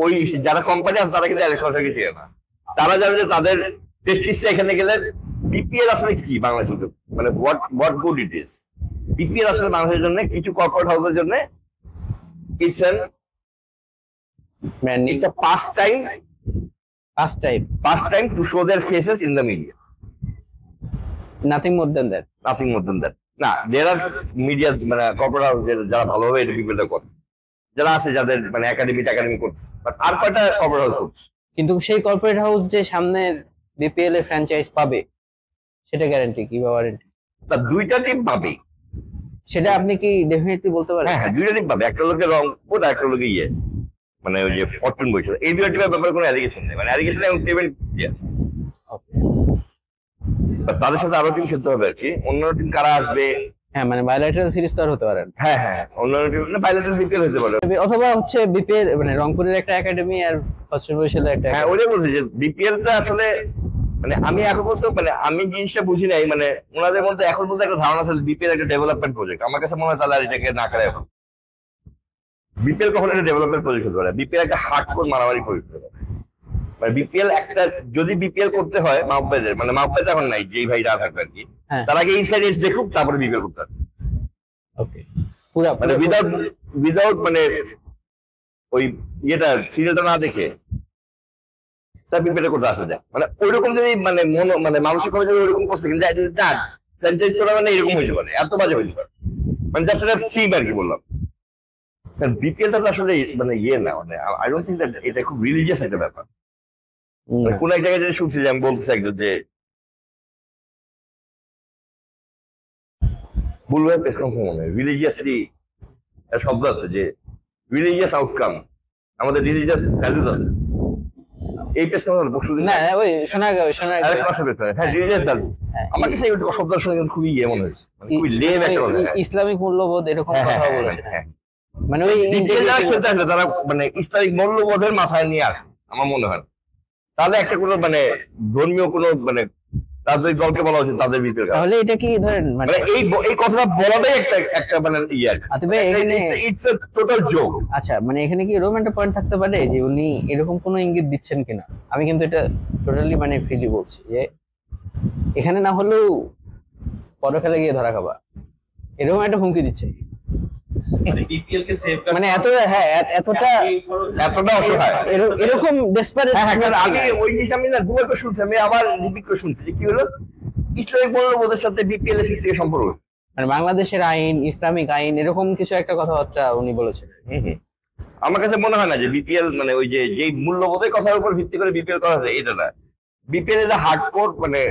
Speaker 2: ওই যারা কোম্পানি আছে তারা কিন্তু অ্যালেক্স মার্শালকে চিনে না। তারা জানে যে তাদের টেস্টিসটা এখানে গেলে বিপিএল আসলে কি বাংলাদেশের, মানে what good it is. BPL আসলে বাংলাদেশের জন্য কিছু কর্পোরেট হাউসের জন্য it's a pastime to show their faces in the media.
Speaker 1: Nothing more than that.
Speaker 2: না, there are media মানে কর্পোরেট হাউস যারা ভালোভাবে এটা বিপিএলটা করে, যারা আছে যাদের মানে একাডেমি করছে, বাট আর কয়টা কর্পোরেট হাউস করছে?
Speaker 1: কিন্তু সেই কর্পোরেট হাউস যে সামনের বিপিএল এর ফ্র্যাঞ্চাইজ পাবে, সেটা গ্যারান্টি কি বা ওয়ারেন্টি?
Speaker 2: তা দুইটা টিম পাবে,
Speaker 1: সেটা আপনি কি ডেফিনেটলি বলতে পারেন?
Speaker 2: হ্যাঁ, দুইটা টিম পাবে। একটা লোকের রংপুর, একটা লোকের মানে ওই যে ফরচুন বইছিল। এই দুইটা টিমের ব্যাপারে কোনো অ্যালিগেশন নেই, মানে অ্যালিগেশন এবং পেমেন্ট তাদের সাথে আরো টিম খেলতে হবে আর কি। অন্য টিম কারা আসবে
Speaker 1: হ্যাঁ মানে বায়োল্যাটারাল সিরিজ তো আর হতে পারে না।
Speaker 2: হ্যাঁ হ্যাঁ, অন্যান্য টিম না বাইলেটারাল বিপিএল হতে পারে।
Speaker 1: অথবা হচ্ছে বিপিএল মানে রংপুরের একটা একাডেমি আর কক্সবাজার বরিশালের একটা
Speaker 2: হ্যাঁ ওটাই বলছি যে বিপিএলটা আসলে মানে আমি এখন বলতে মানে আমি জিনিসটা বুঝি নাই, মানে ওনাদের মধ্যে এখন বলতে একটা ধারণা আছে বিপিএল একটা ডেভেলপমেন্ট প্রজেক্ট। আমার কাছে মনে হয় তাহলে আর এটাকে না করে এখন বিপিএল কখনো একটা ডেভেলপমেন্ট প্রজেক্ট হতে পারে, বিপিএল একটা হার্ডকোর মারামারি প্রজেক্ট হতে পারে। মানে বিপিএল একটা যদি বিপিএল করতে হয় মাহবুবের মানে মাহবুবের এখন নাই, যেই ভাইরা থাকবে আর কি,
Speaker 1: হ্যাঁ।
Speaker 2: তার আগে ইনসাইড এজ দেখুক তারপরে বিপিএল করতে হবে।
Speaker 1: ওকে পুরা
Speaker 2: মানে উইদাউট মানে ওই ইয়েটা সিরিয়ালটা না দেখে তার বিপিএল করতে আসা যায়। মানে ওইরকম যদি মানে মানে মানসিক ভাবে যদি ওইরকম করছে কিন্তু ফ্র্যাঞ্চাইজ করা মানে এরকম হয়েছে পারে, এত বাজে হয়েছে পারে, মানে জাস্ট একটা থিম আর কি বললাম। বিপিএলটা তো আসলে মানে ইয়ে না, মানে আই ডোন্ট থিঙ্ক দ্যাট এটা খুব রিলিজিয়াস একটা ব্যাপার। মানে কোন এক জায়গায় যদি শুনছি যে আমি বলতেছি একজন যে বলবো প্রেস কনফারেন্স মনে রিলিজিয়াসলি শব্দ আছে যে রিলিজিয়াস আউটকাম, আমাদের রিলিজিয়াস ভ্যালুজ আছে। এই প্রেস কনফারেন্স
Speaker 1: না ওই শোনা গেল
Speaker 2: হ্যাঁ রিলিজিয়াস ভ্যালু। আমার কাছে এই শব্দ শুনে কিন্তু খুবই ইয়ে মনে হয়েছে, মানে খুবই লেম একটা কথা।
Speaker 1: ইসলামিক মূল্যবোধ এরকম কথা বলেছে মানে ওই
Speaker 2: যারা খেলতে আসলে তারা মানে ইসলামিক মূল্যবোধের মাথায় নিয়ে আসে আমার মনে হয়। তাহলে একটা কোনো মানে ধর্মীয় কোনো মানে রাজনৈতিক দলকে বলা উচিত তাদের বিপরীতে।
Speaker 1: তাহলে এটা কি ধরেন মানে
Speaker 2: এই কথাটা বলাটাই একটা মানে ইয়ে
Speaker 1: এখানে
Speaker 2: ইটস এ টোটাল জোক।
Speaker 1: আচ্ছা মানে এখানে কি এরকম একটা পয়েন্ট থাকতে পারে যে উনি এরকম কোনো ইঙ্গিত দিচ্ছেন কিনা? আমি কিন্তু এটা টোটালি মানে ফ্রিলি বলছি যে এখানে না হলেও পরকালে গিয়ে ধরা খাবা, এরকম একটা হুমকি দিচ্ছে
Speaker 3: মানে বিপিএল কে সেভ
Speaker 1: মানে এত হ্যাঁ এতটা
Speaker 2: অসহায়
Speaker 1: এরকম ডেসপারেট।
Speaker 2: আমি ওই জিনিস আমি না দুবার করে শুনছি, আমি আবার রিপিট করে শুনছি কি হলো ইসলামিক মূল্যবোধের সাথে বিপিএল এর থেকে সম্পর্ক,
Speaker 1: মানে বাংলাদেশের আইন ইসলামিক আইন এরকম কিছু একটা কথাবার্তা উনি বলেছেন।
Speaker 2: আমার কাছে মনে হয় না যে বিপিএল মানে ওই যে যেই মূল্যবোধের কথার উপর ভিত্তি করে বিপিএল করা হয় এটা না। বিপিএল এর হার্ডকোর মানে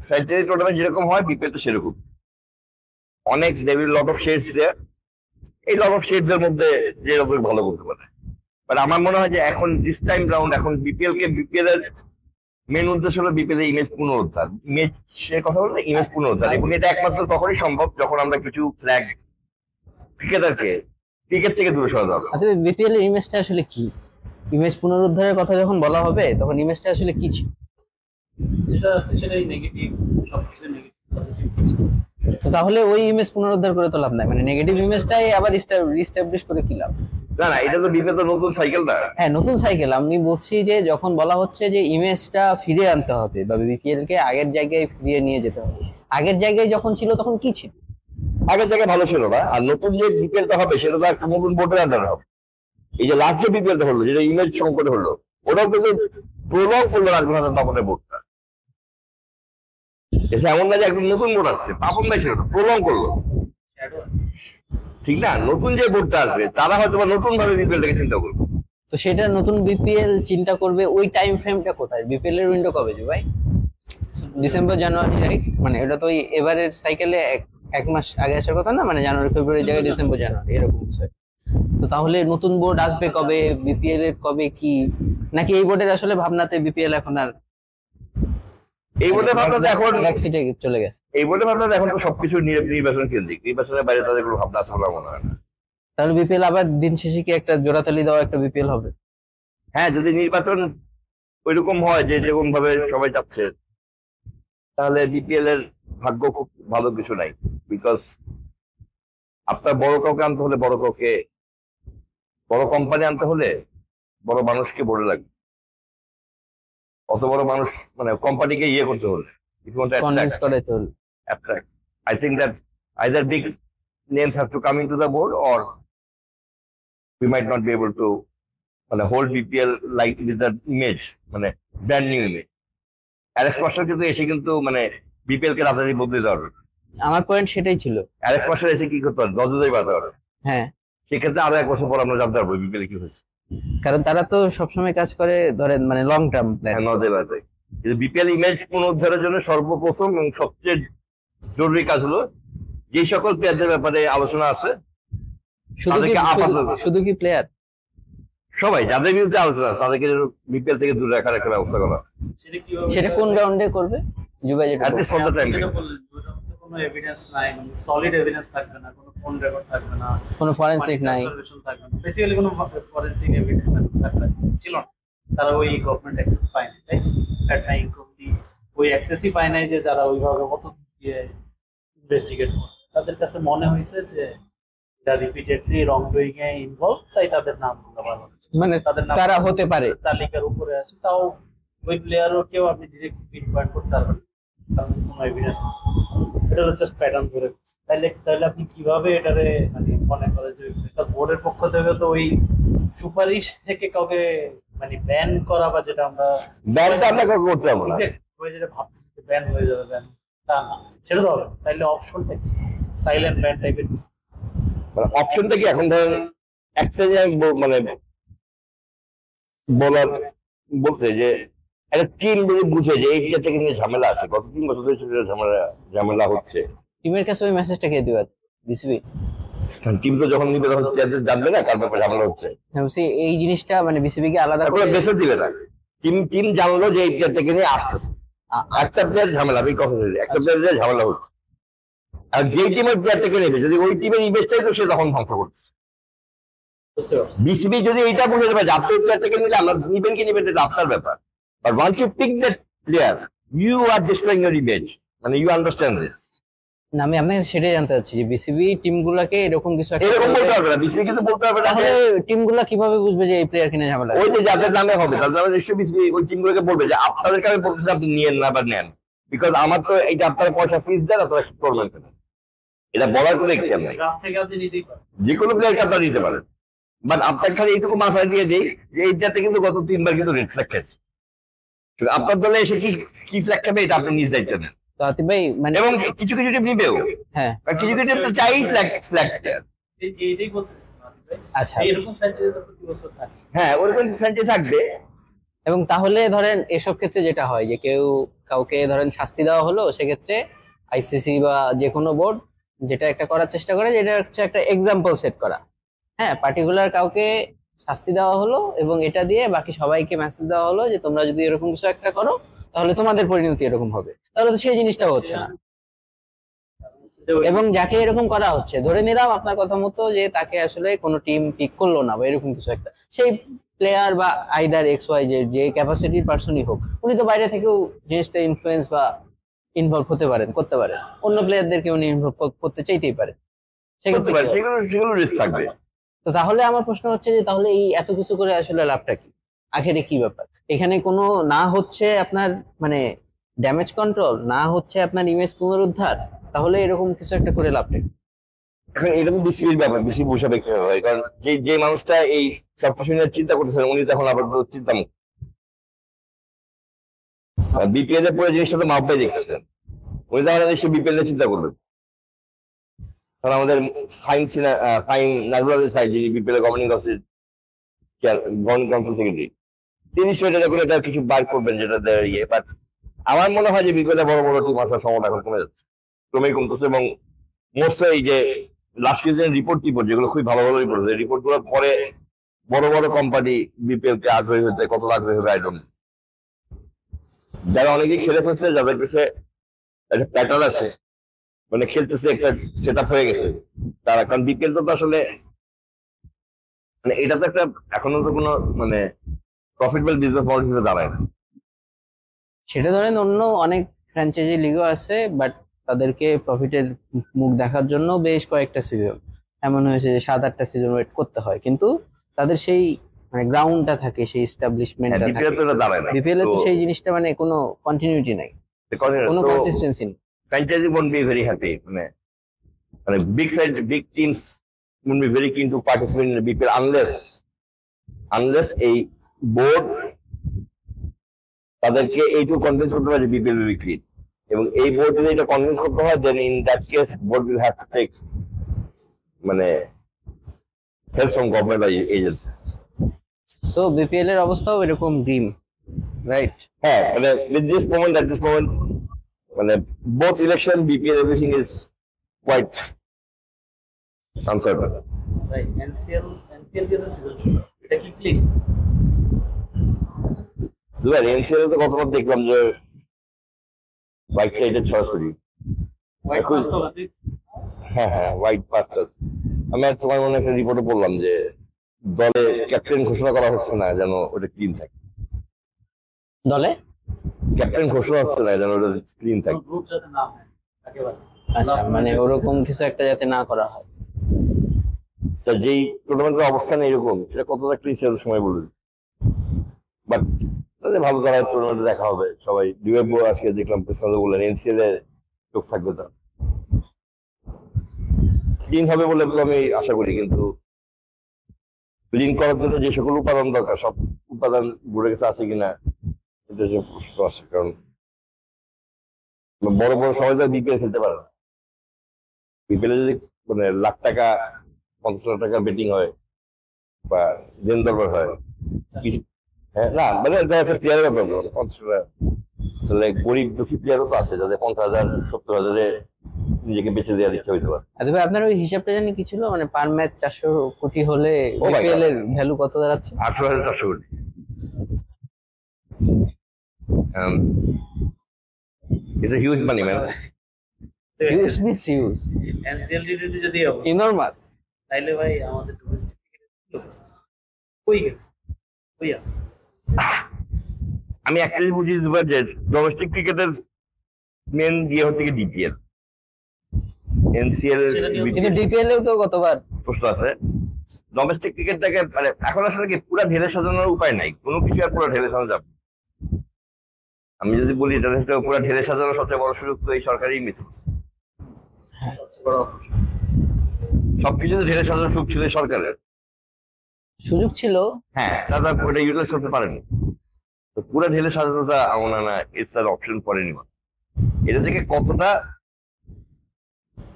Speaker 2: ফ্র্যাঞ্চাইজি টুর্নামেন্ট যেরকম হয় বিপিএল তো সেরকম, অনেক লট অফ শেডস দেয়ার, এই লট অফ শেডস এর মধ্যে যে রকম ভালো করতে পারে। বাট আমার মনে হয় যে এখন দিস টাইম রাউন্ড এখন বিপিএল এর মেন উদ্দেশ্য হলো বিপিএল এর ইমেজ পুনরুদ্ধার, ইমেজ সে কথা বললে ইমেজ পুনরুদ্ধার, এবং এটা একমাত্র তখনই সম্ভব যখন আমরা কিছু ফ্ল্যাগ ক্রিকেটারকে ক্রিকেট থেকে দূরে সরাতে হবে।
Speaker 1: তবে বিপিএল এর ইমেজটা আসলে কি? ইমেজ পুনরুদ্ধারের কথা যখন বলা হবে তখন ইমেজটা আসলে কি ছিল?
Speaker 3: যেটা আছে সেটাই নেগেটিভ, সবকিছু নেগেটিভ পজিটিভ।
Speaker 1: তো তাহলে ওই ইমেজ পুনরুদ্ধার করে তো লাভ নাই, মানে নেগেটিভ ইমেজটাই আবার রিস্টাবলিশ করে কি লাভ?
Speaker 2: না না, এটা তো বিপিএল তো নতুন সাইকেল না।
Speaker 1: হ্যাঁ নতুন সাইকেল, আমি বলছি যে যখন বলা হচ্ছে যে ইমেজটা ফিরিয়ে আনতে হবে বা বিপিএল কে আগের জায়গায় ফিরিয়ে নিয়ে যেতে হবে, আগের জায়গায় যখন ছিল তখন কি ছিল?
Speaker 2: আগের জায়গায় ভালো ছিল না, আর নতুন যে বিপিএলটা হবে সেটা তো একটা নতুন বোর্ডের আন্ডারে হবে। এই যে লাস্ট যে বিপিএলটা হলো যেটা ইমেজ সংকট হলো ওটাও কিন্তু প্রলং করলো রাজধানী পাপনের বোর্ডটা। এসে এমন না যে একদম নতুন বোর্ড আসছে, পাপন ভাই ছিল প্রলং করলো, ঠিক না? নতুন যে বোর্ডটা আসবে তারা হয়তো নতুন ভাবে বিপিএলটাকে চিন্তা করবে।
Speaker 1: তো সেটা নতুন বিপিএল চিন্তা করবে, ওই টাইম ফ্রেমটা কোথায়? বিপিএল এর উইন্ডো কবে যে ভাই? December January right? মানে এটা তো ওই এবারের সাইকেলে এক মাস আগে আসার কথা না, মানে জানুয়ারি ফেব্রুয়ারি জায়গায় ডিসেম্বর জানুয়ারি এরকম কিছু। তো তাহলে নতুন বোর্ড আসবে কবে? বিপিএল এর কবে কি? নাকি এই বোর্ডের আসলে ভাবনাতে বিপিএল এখন আর
Speaker 2: এই বোর্ডের ভাবনাতে এখন
Speaker 1: ব্যাকসিটে চলে গেছে?
Speaker 2: এই বোর্ডের ভাবনাতে এখন তো সবকিছু নির্বাচন কেন্দ্রিক, নির্বাচনের বাইরে তাদের কোনো ভাবনা আছে বলে মনে হয় না।
Speaker 1: তাহলে বিপিএল আবার দিন শেষে কি একটা জোড়াতালি দেওয়া একটা বিপিএল হবে?
Speaker 2: হ্যাঁ যদি নির্বাচন ওইরকম হয় যে যেরকম ভাবে সবাই যাচ্ছে তাহলে বিপিএল এর ভাগ্য খুব ভালো কিছু নাই। বিকজ আপনার বড় কাউকে আনতে হলে বড় কাউকে, বড় কোম্পানি আনতে হলে বড় মানুষকে বড় লাগবে, অত বড় মানুষ মানে কোম্পানিকে ইয়ে করতে হলে
Speaker 1: কনভিন্স করাইতে হলে।
Speaker 2: I think that either big names have to come into the board or we might not be able to মানে hold BPL like with the image, মানে brand new image. Alex master কিন্তু এসে কিন্তু মানে BPL কে রাজনীতি বদলে দেওয়ার,
Speaker 1: আমার পয়েন্ট সেটাই ছিল।
Speaker 2: অ্যালেক্স মাস্টার এসে কি করতে পারে? দরজাই বাঁধতে পারে।
Speaker 1: হ্যাঁ
Speaker 2: সেক্ষেত্রে আরো এক বছর পর আমরা জানতে পারবো বিপিএল কি হয়েছে,
Speaker 1: কারণ তারা তো সবসময় কাজ করে ধরেন মানে লং টার্ম প্ল্যান।
Speaker 2: নজরে বাঁধে। কিন্তু বিপিএল ইমেজ পুনরুদ্ধারের জন্য সর্বপ্রথম এবং সবচেয়ে জরুরি কাজ হলো যে সকল প্লেয়ারদের ব্যাপারে আলোচনা আছে
Speaker 1: শুধু কি প্লেয়ার,
Speaker 2: সবাই যাদের বিরুদ্ধে আলোচনা তাদেরকে বিপিএল থেকে দূরে রাখার একটা ব্যবস্থা করা।
Speaker 1: সেটা কোন রাউন্ডে করবে? জুবাই যেটা
Speaker 3: কোনো এভিডেন্স নাই, মানে সলিড এভিডেন্স থাকবে না, কোনো ফোন রেকর্ড থাকবে না,
Speaker 1: কোনো ফরেনসিক নাই।
Speaker 3: বেসিক্যালি কোনো ফরেনসিক এভিডেন্স থাকবে ছিল না। তারা ওই গভর্নমেন্ট অ্যাক্সেস পায় না, তাই ওই অ্যাক্সেসই পায় নাই যে যারা ওইভাবে কত দিয়ে ইনভেস্টিগেট করে। তাদের কাছে মনে হয়েছে যে যারা repeatedly wrong doing a involve, তাই তাদের নামগুলো ভালো,
Speaker 1: মানে
Speaker 3: তাদের নাম
Speaker 1: তারা হতে পারে
Speaker 3: তালিকার উপরে আছে। তাও ওই প্লেয়ারও কেউ আপনি ডিরেক্টলি পিন পয়েন্ট করতে পারবেন না, কারণ কোনো এভিডেন্স নেই। এটা হলো জাস্ট প্যাটার্ন ধরে। তাহলে আপনি কিভাবে এটারে মানে মনে করেন যে বোর্ডের পক্ষ থেকে তো ওই সুপারিশ থেকে কাউকে মানে ব্যান করা, বা যেটা আমরা
Speaker 2: ব্যানটা আপনাকে করতে হবে না।
Speaker 3: ওই যেটা ভাবতেছি ব্যান হয়ে যাবে, ব্যান তা না, সেটা তো হবে। তাহলে অপশনটা কি? সাইলেন্ট ব্যান টাইপের
Speaker 2: মানে অপশনটা কি এখন ধরেন একটা যে মানে বলার বলছে যে একটা টিম যদি বুঝে যে এই থেকে নিয়ে ঝামেলা আছে, গত 3 বছর ধরে সেটা ঝামেলা হচ্ছে,
Speaker 1: টিমের কাছে ওই মেসেজটা কে দিবে বিসিবি?
Speaker 2: টিম তো যখন নিবে তখন জানবে না কার ব্যাপারে ঝামেলা হচ্ছে।
Speaker 1: হ্যাঁ, বলছি এই জিনিসটা মানে বিসিবি কে আলাদা
Speaker 2: তারপরে
Speaker 1: করে
Speaker 2: মেসেজ দিবে না, টিম জানলো যে এই থেকে নিয়ে আসতেছে, একটা প্লেয়ার ঝামেলা, আমি কথা বলি একটা প্লেয়ার ঝামেলা হচ্ছে, আর যে টিমের প্লেয়ার থেকে নেবে যদি ওই টিমের ইনভেস্টাই তো সে তখন ধ্বংস করতেছে।
Speaker 3: বুঝতে পারছি।
Speaker 2: বিসিবি যদি এইটা বুঝে যাবে যে আপনার প্লেয়ার থেকে নিলে আমরা নিবেন কি নিবেন এটা আপনার ব্যাপার, but once you pick that player you are destroying your image, মানে ইউ আন্ডারস্ট্যান্ড দিস।
Speaker 1: না, আমি আপনাকে সেটাই জানতে চাচ্ছি যে বিসিবি টিমগুলোকে এরকম কিছু একটা
Speaker 2: এরকম
Speaker 1: করলে
Speaker 2: বলতে হবে না, বিসিবি কিন্তু বলতে হবে না
Speaker 1: তাহলে
Speaker 2: যে
Speaker 1: টিমগুলো কিভাবে বুঝবে যে এই প্লেয়ার কিনে ঝামেলা
Speaker 2: ওই
Speaker 1: আছে?
Speaker 2: যে যাদের নামে হবে তাদের নামে নিশ্চয়ই বিসিবি ওই টিমগুলোকে বলবে যে আপনাদেরকে আমি বলতেছি আপনি নিয়েন না বা নেন, বিকজ আমার তো এইটা আপনারা পয়সা ফিস দেন, আপনারা করবেন কেন, এটা বলার কোনো এক্সেম নাই।
Speaker 3: গ্রাফ থেকে আপনি নিতেই পারেন,
Speaker 2: যে কোনো প্লেয়ারকে আপনারা নিতে পারেন, বাট আপনার খালি এইটুকু মাথায় দিয়ে দিই যে এইটাতে কিন্তু গত 3 বার কিন্তু রেড ফ্ল্যাগ খেয়েছে, আপনার দলে এসে কি ফ্ল্যাগ খাবে এটা আপনি নিজ দায়িত্ব নেন।
Speaker 1: তো আতিফ ভাই মানে
Speaker 2: এবং কিছু কিছু টিম নিবেও,
Speaker 1: হ্যাঁ,
Speaker 2: আর কিছু কিছু টিম তো চাই ফ্ল্যাগ
Speaker 3: এইটাই বলতেছি ভাই।
Speaker 1: আচ্ছা।
Speaker 3: এরকম ফ্র্যাঞ্চাইজি তো প্রতি বছর থাকে।
Speaker 2: হ্যাঁ ওরকম ফ্র্যাঞ্চাইজি থাকবে।
Speaker 1: এবং তাহলে ধরেন এসব ক্ষেত্রে যেটা হয় যে কাউকে ধরেন শাস্তি দেওয়া হলো, সেক্ষেত্রে আইসিসি বা যে কোনো বোর্ড যেটা একটা করার চেষ্টা করে, যেটা হচ্ছে একটা এক্সাম্পল সেট করা। হ্যাঁ, পার্টিকুলার কাউকে শাস্তি দেওয়া হলো এবং এটা দিয়ে বাকি সবাইকে মেসেজ দেওয়া হলো যে তোমরা যদি এরকম কিছু একটা করো তাহলে তোমাদের পরিণতি এরকম হবে। তাহলে তো সেই জিনিসটা হচ্ছে না। এবং যাকে এরকম করা হচ্ছে, ধরে নিলাম আপনার কথা মতো যে তাকে আসলে কোনো টিম পিক করলো না বা এরকম কিছু একটা, সেই প্লেয়ার বা আইদার এক্স ওয়াই যে ক্যাপাসিটির পার্সনই হোক, উনি তো বাইরে থেকেও জিনিসটা ইনফ্লুয়েন্স বা ইনভলভ করতে পারেন, অন্য প্লেয়ারদেরকে উনি ইনভলভ করতে চাইতেই পারে, সেক্ষেত্রে কি হবে?
Speaker 2: সেগুলো রিস্ক থাকবে।
Speaker 1: তো তাহলে আমার প্রশ্ন হচ্ছে যে তাহলে এই এত কিছু করে আসলে লাভটা কি? আখেরে কি ব্যাপার এখানে? কোনো না হচ্ছে আপনার মানে ড্যামেজ কন্ট্রোল, না হচ্ছে আপনার ইমেজ পুনরুদ্ধার, তাহলে এরকম কিছু একটা করে লাভটা কি?
Speaker 2: এখন এটা তো বিসিবির ব্যাপার, বিসিবি বসে দেখতে হবে, কারণ যে মানুষটা এই সব কিছু নিয়ে চিন্তা করতেছেন উনি তখন আবার চিন্তা মুক্ত। বিপিএল এর পরে জিনিসটা তো মাহবাই দেখতেছেন, উনি তাহলে নিশ্চয়ই বিপিএল এর চিন্তা করবেন। কারণ আমাদের ফাইন নাজমুল সাহেব যিনি বিপিএল এর গভর্নিং কাউন্সিল সেক্রেটারি, তিনি নিশ্চয়ই এটা করে এটা কিছু বার করবেন যেটা ইয়ে। বাট আমার মনে হয় যে বিপিএল এ বড় বড় টিম আসার সম্ভাবনা এখন কমে যাচ্ছে, ক্রমেই কমতেছে। এবং মোস্ট এই যে লাস্ট সিজনের রিপোর্ট যেগুলো খুবই ভালো ভালো রিপোর্ট, এই রিপোর্ট গুলোর পরে বড় বড় কোম্পানি বিপিএল কে আগ্রহী হতে, কত আগ্রহী হবে আই ডোন্ট নো। যারা অনেকেই খেলে ফেলছে, যাদের কাছে একটা প্যাটার্ন আছে, মানে খেলতেছে, একটা সেট আপ হয়ে গেছে তারা, কারণ বিপিএল তো আসলে মানে এটা তো একটা এখনো তো কোনো মানে প্রফিটেবল বিজনেস মডেল হিসেবে দাঁড়ায় না।
Speaker 1: সেটা ধরেন অন্য অনেক ফ্র্যাঞ্চাইজি লিগও আছে, বাট তাদেরকে প্রফিটের মুখ দেখার জন্য বেশ কয়েকটা সিজন এমন হয়েছে যে 7-8টা সিজন ওয়েট করতে হয়, কিন্তু তাদের সেই মানে গ্রাউন্ডটা থাকে, সেই এস্টাবলিশমেন্টটা
Speaker 2: বিপিএল
Speaker 1: থাকে।
Speaker 2: তো এটা দাঁড়ায় না,
Speaker 1: বিপিএল এ তো সেই জিনিসটা মানে কোনো কন্টিনিউটি নাই, কোনো কনসিস্টেন্সি নেই।
Speaker 2: Franchise won't be very happy, মানে big teams won't be very keen to participate in the BPL unless এই বোর্ড তাদেরকে এইটুকু কনভিন্স করতে পারে যে বিপিএল উইল বি ক্লিন, এবং এই বোর্ড যদি এটা কনভিন্স করতে হয় then in that case board will have to take মানে হেল্প ফ্রম গভর্নমেন্ট এজেন্সিস।
Speaker 1: তো বিপিএল এর অবস্থাও এরকম গ্রিম, রাইট?
Speaker 2: হ্যাঁ, মানে with this moment at this moment মানে both election BPL everything is quite uncertain.
Speaker 3: ভাই এনসিএল দিয়ে তো সিজন শুরু, এটা কি ক্লিক?
Speaker 2: দুবার এনসিএল তো কতবার দেখলাম যে বাইকটা এটা সরাসরি
Speaker 3: হোয়াইট
Speaker 2: এখন-
Speaker 3: পাস তো গান্ধী
Speaker 2: হ্যাঁ হ্যাঁ, হোয়াইট পাসটা আমি আর তোমার মনে একটা রিপোর্টে বললাম যে দলে ক্যাপ্টেন ঘোষণা করা হচ্ছে না যেন ওটা ক্লিন থাকে।
Speaker 1: দলে
Speaker 2: ক্যাপ্টেন ঘোষণা হচ্ছে না যেন ওটা ক্লিন থাকে।
Speaker 3: গ্রুপ যাতে না হয় একেবারে।
Speaker 1: আচ্ছা, মানে ওরকম কিছু একটা যাতে না করা হয়।
Speaker 2: তা যেই টুর্নামেন্টের অবস্থান এরকম, সেটা কতটা ক্লিন সেটার সময় বলবে। বাট ভালো করা টুর্নামেন্টে দেখা হবে সবাই। ডিওএফও আজকে দেখলাম পেছনে বললেন এনসিএল এ চোখ থাকবে তার। ক্লিন হবে বলে তো আমি আশা করি, কিন্তু ক্লিন করার জন্য যে সকল উপাদান দরকার সব উপাদান ঘুরে গেছে আছে কিনা এটা যে প্রশ্ন আছে। কারণ বড় বড় সবাই তো বিপিএল খেলতে পারে না। বিপিএল যদি মানে লাখ টাকা 50 লাখ টাকা বেটিং হয় বা দেন দরবার হয়, হ্যাঁ না মানে একটা প্লেয়ারের ব্যাপার 50 টাকা, তাহলে গরিব দুঃখী প্লেয়ারও তো আছে যাদের 50,000 70,000-এ নিজেকে বেঁচে দেওয়ার ইচ্ছা হইতে পারে।
Speaker 1: আচ্ছা ভাই, আপনার ওই হিসাবটা জানি কি ছিল, মানে পার ম্যাচ 400 কোটি হলে
Speaker 2: Oh my
Speaker 1: বিপিএল
Speaker 2: God.
Speaker 1: এর ভ্যালু কত দাঁড়াচ্ছে?
Speaker 2: 18,400 কোটি। It's a huge money, man.
Speaker 1: Huge means huge,
Speaker 3: NCL টি যদি অবস্থা
Speaker 1: ইনরমাস।
Speaker 3: তাইলে ভাই আমাদের ডোমেস্টিক কই গেছে, কই আছে?
Speaker 2: আমি অ্যাকচুয়ালি বুঝি যে ডোমেস্টিক ক্রিকেটের মেন ইয়ে হচ্ছে কি ডিপিএল, এনসিএল
Speaker 3: সেটা নিয়েও
Speaker 1: কিন্তু ডিপিএল এও তো গতবার
Speaker 2: প্রশ্ন আছে। ডোমেস্টিক ক্রিকেটটাকে মানে এখন আসলে কি পুরো ঢেলে সাজানোর উপায় নাই, কোনো কিছু আর পুরো ঢেলে সাজানো যাবে না। আমি যদি বলি তাহলে পুরো ঢেলে সাজানোর সবচেয়ে বড় সুযোগ তো এই সরকারই মিস করছে। সবকিছু তো ঢেলে সাজানোর সুযোগ ছিল এই সরকারের।
Speaker 1: সুযোগ ছিল।
Speaker 2: হ্যাঁ, তারা ওটা ইউটিলাইজ করতে পারেনি। তো পুরো ঢেলে সাজানোটা আমার না ইটস আর অপশন পড়েনি। এটা থেকে কতটা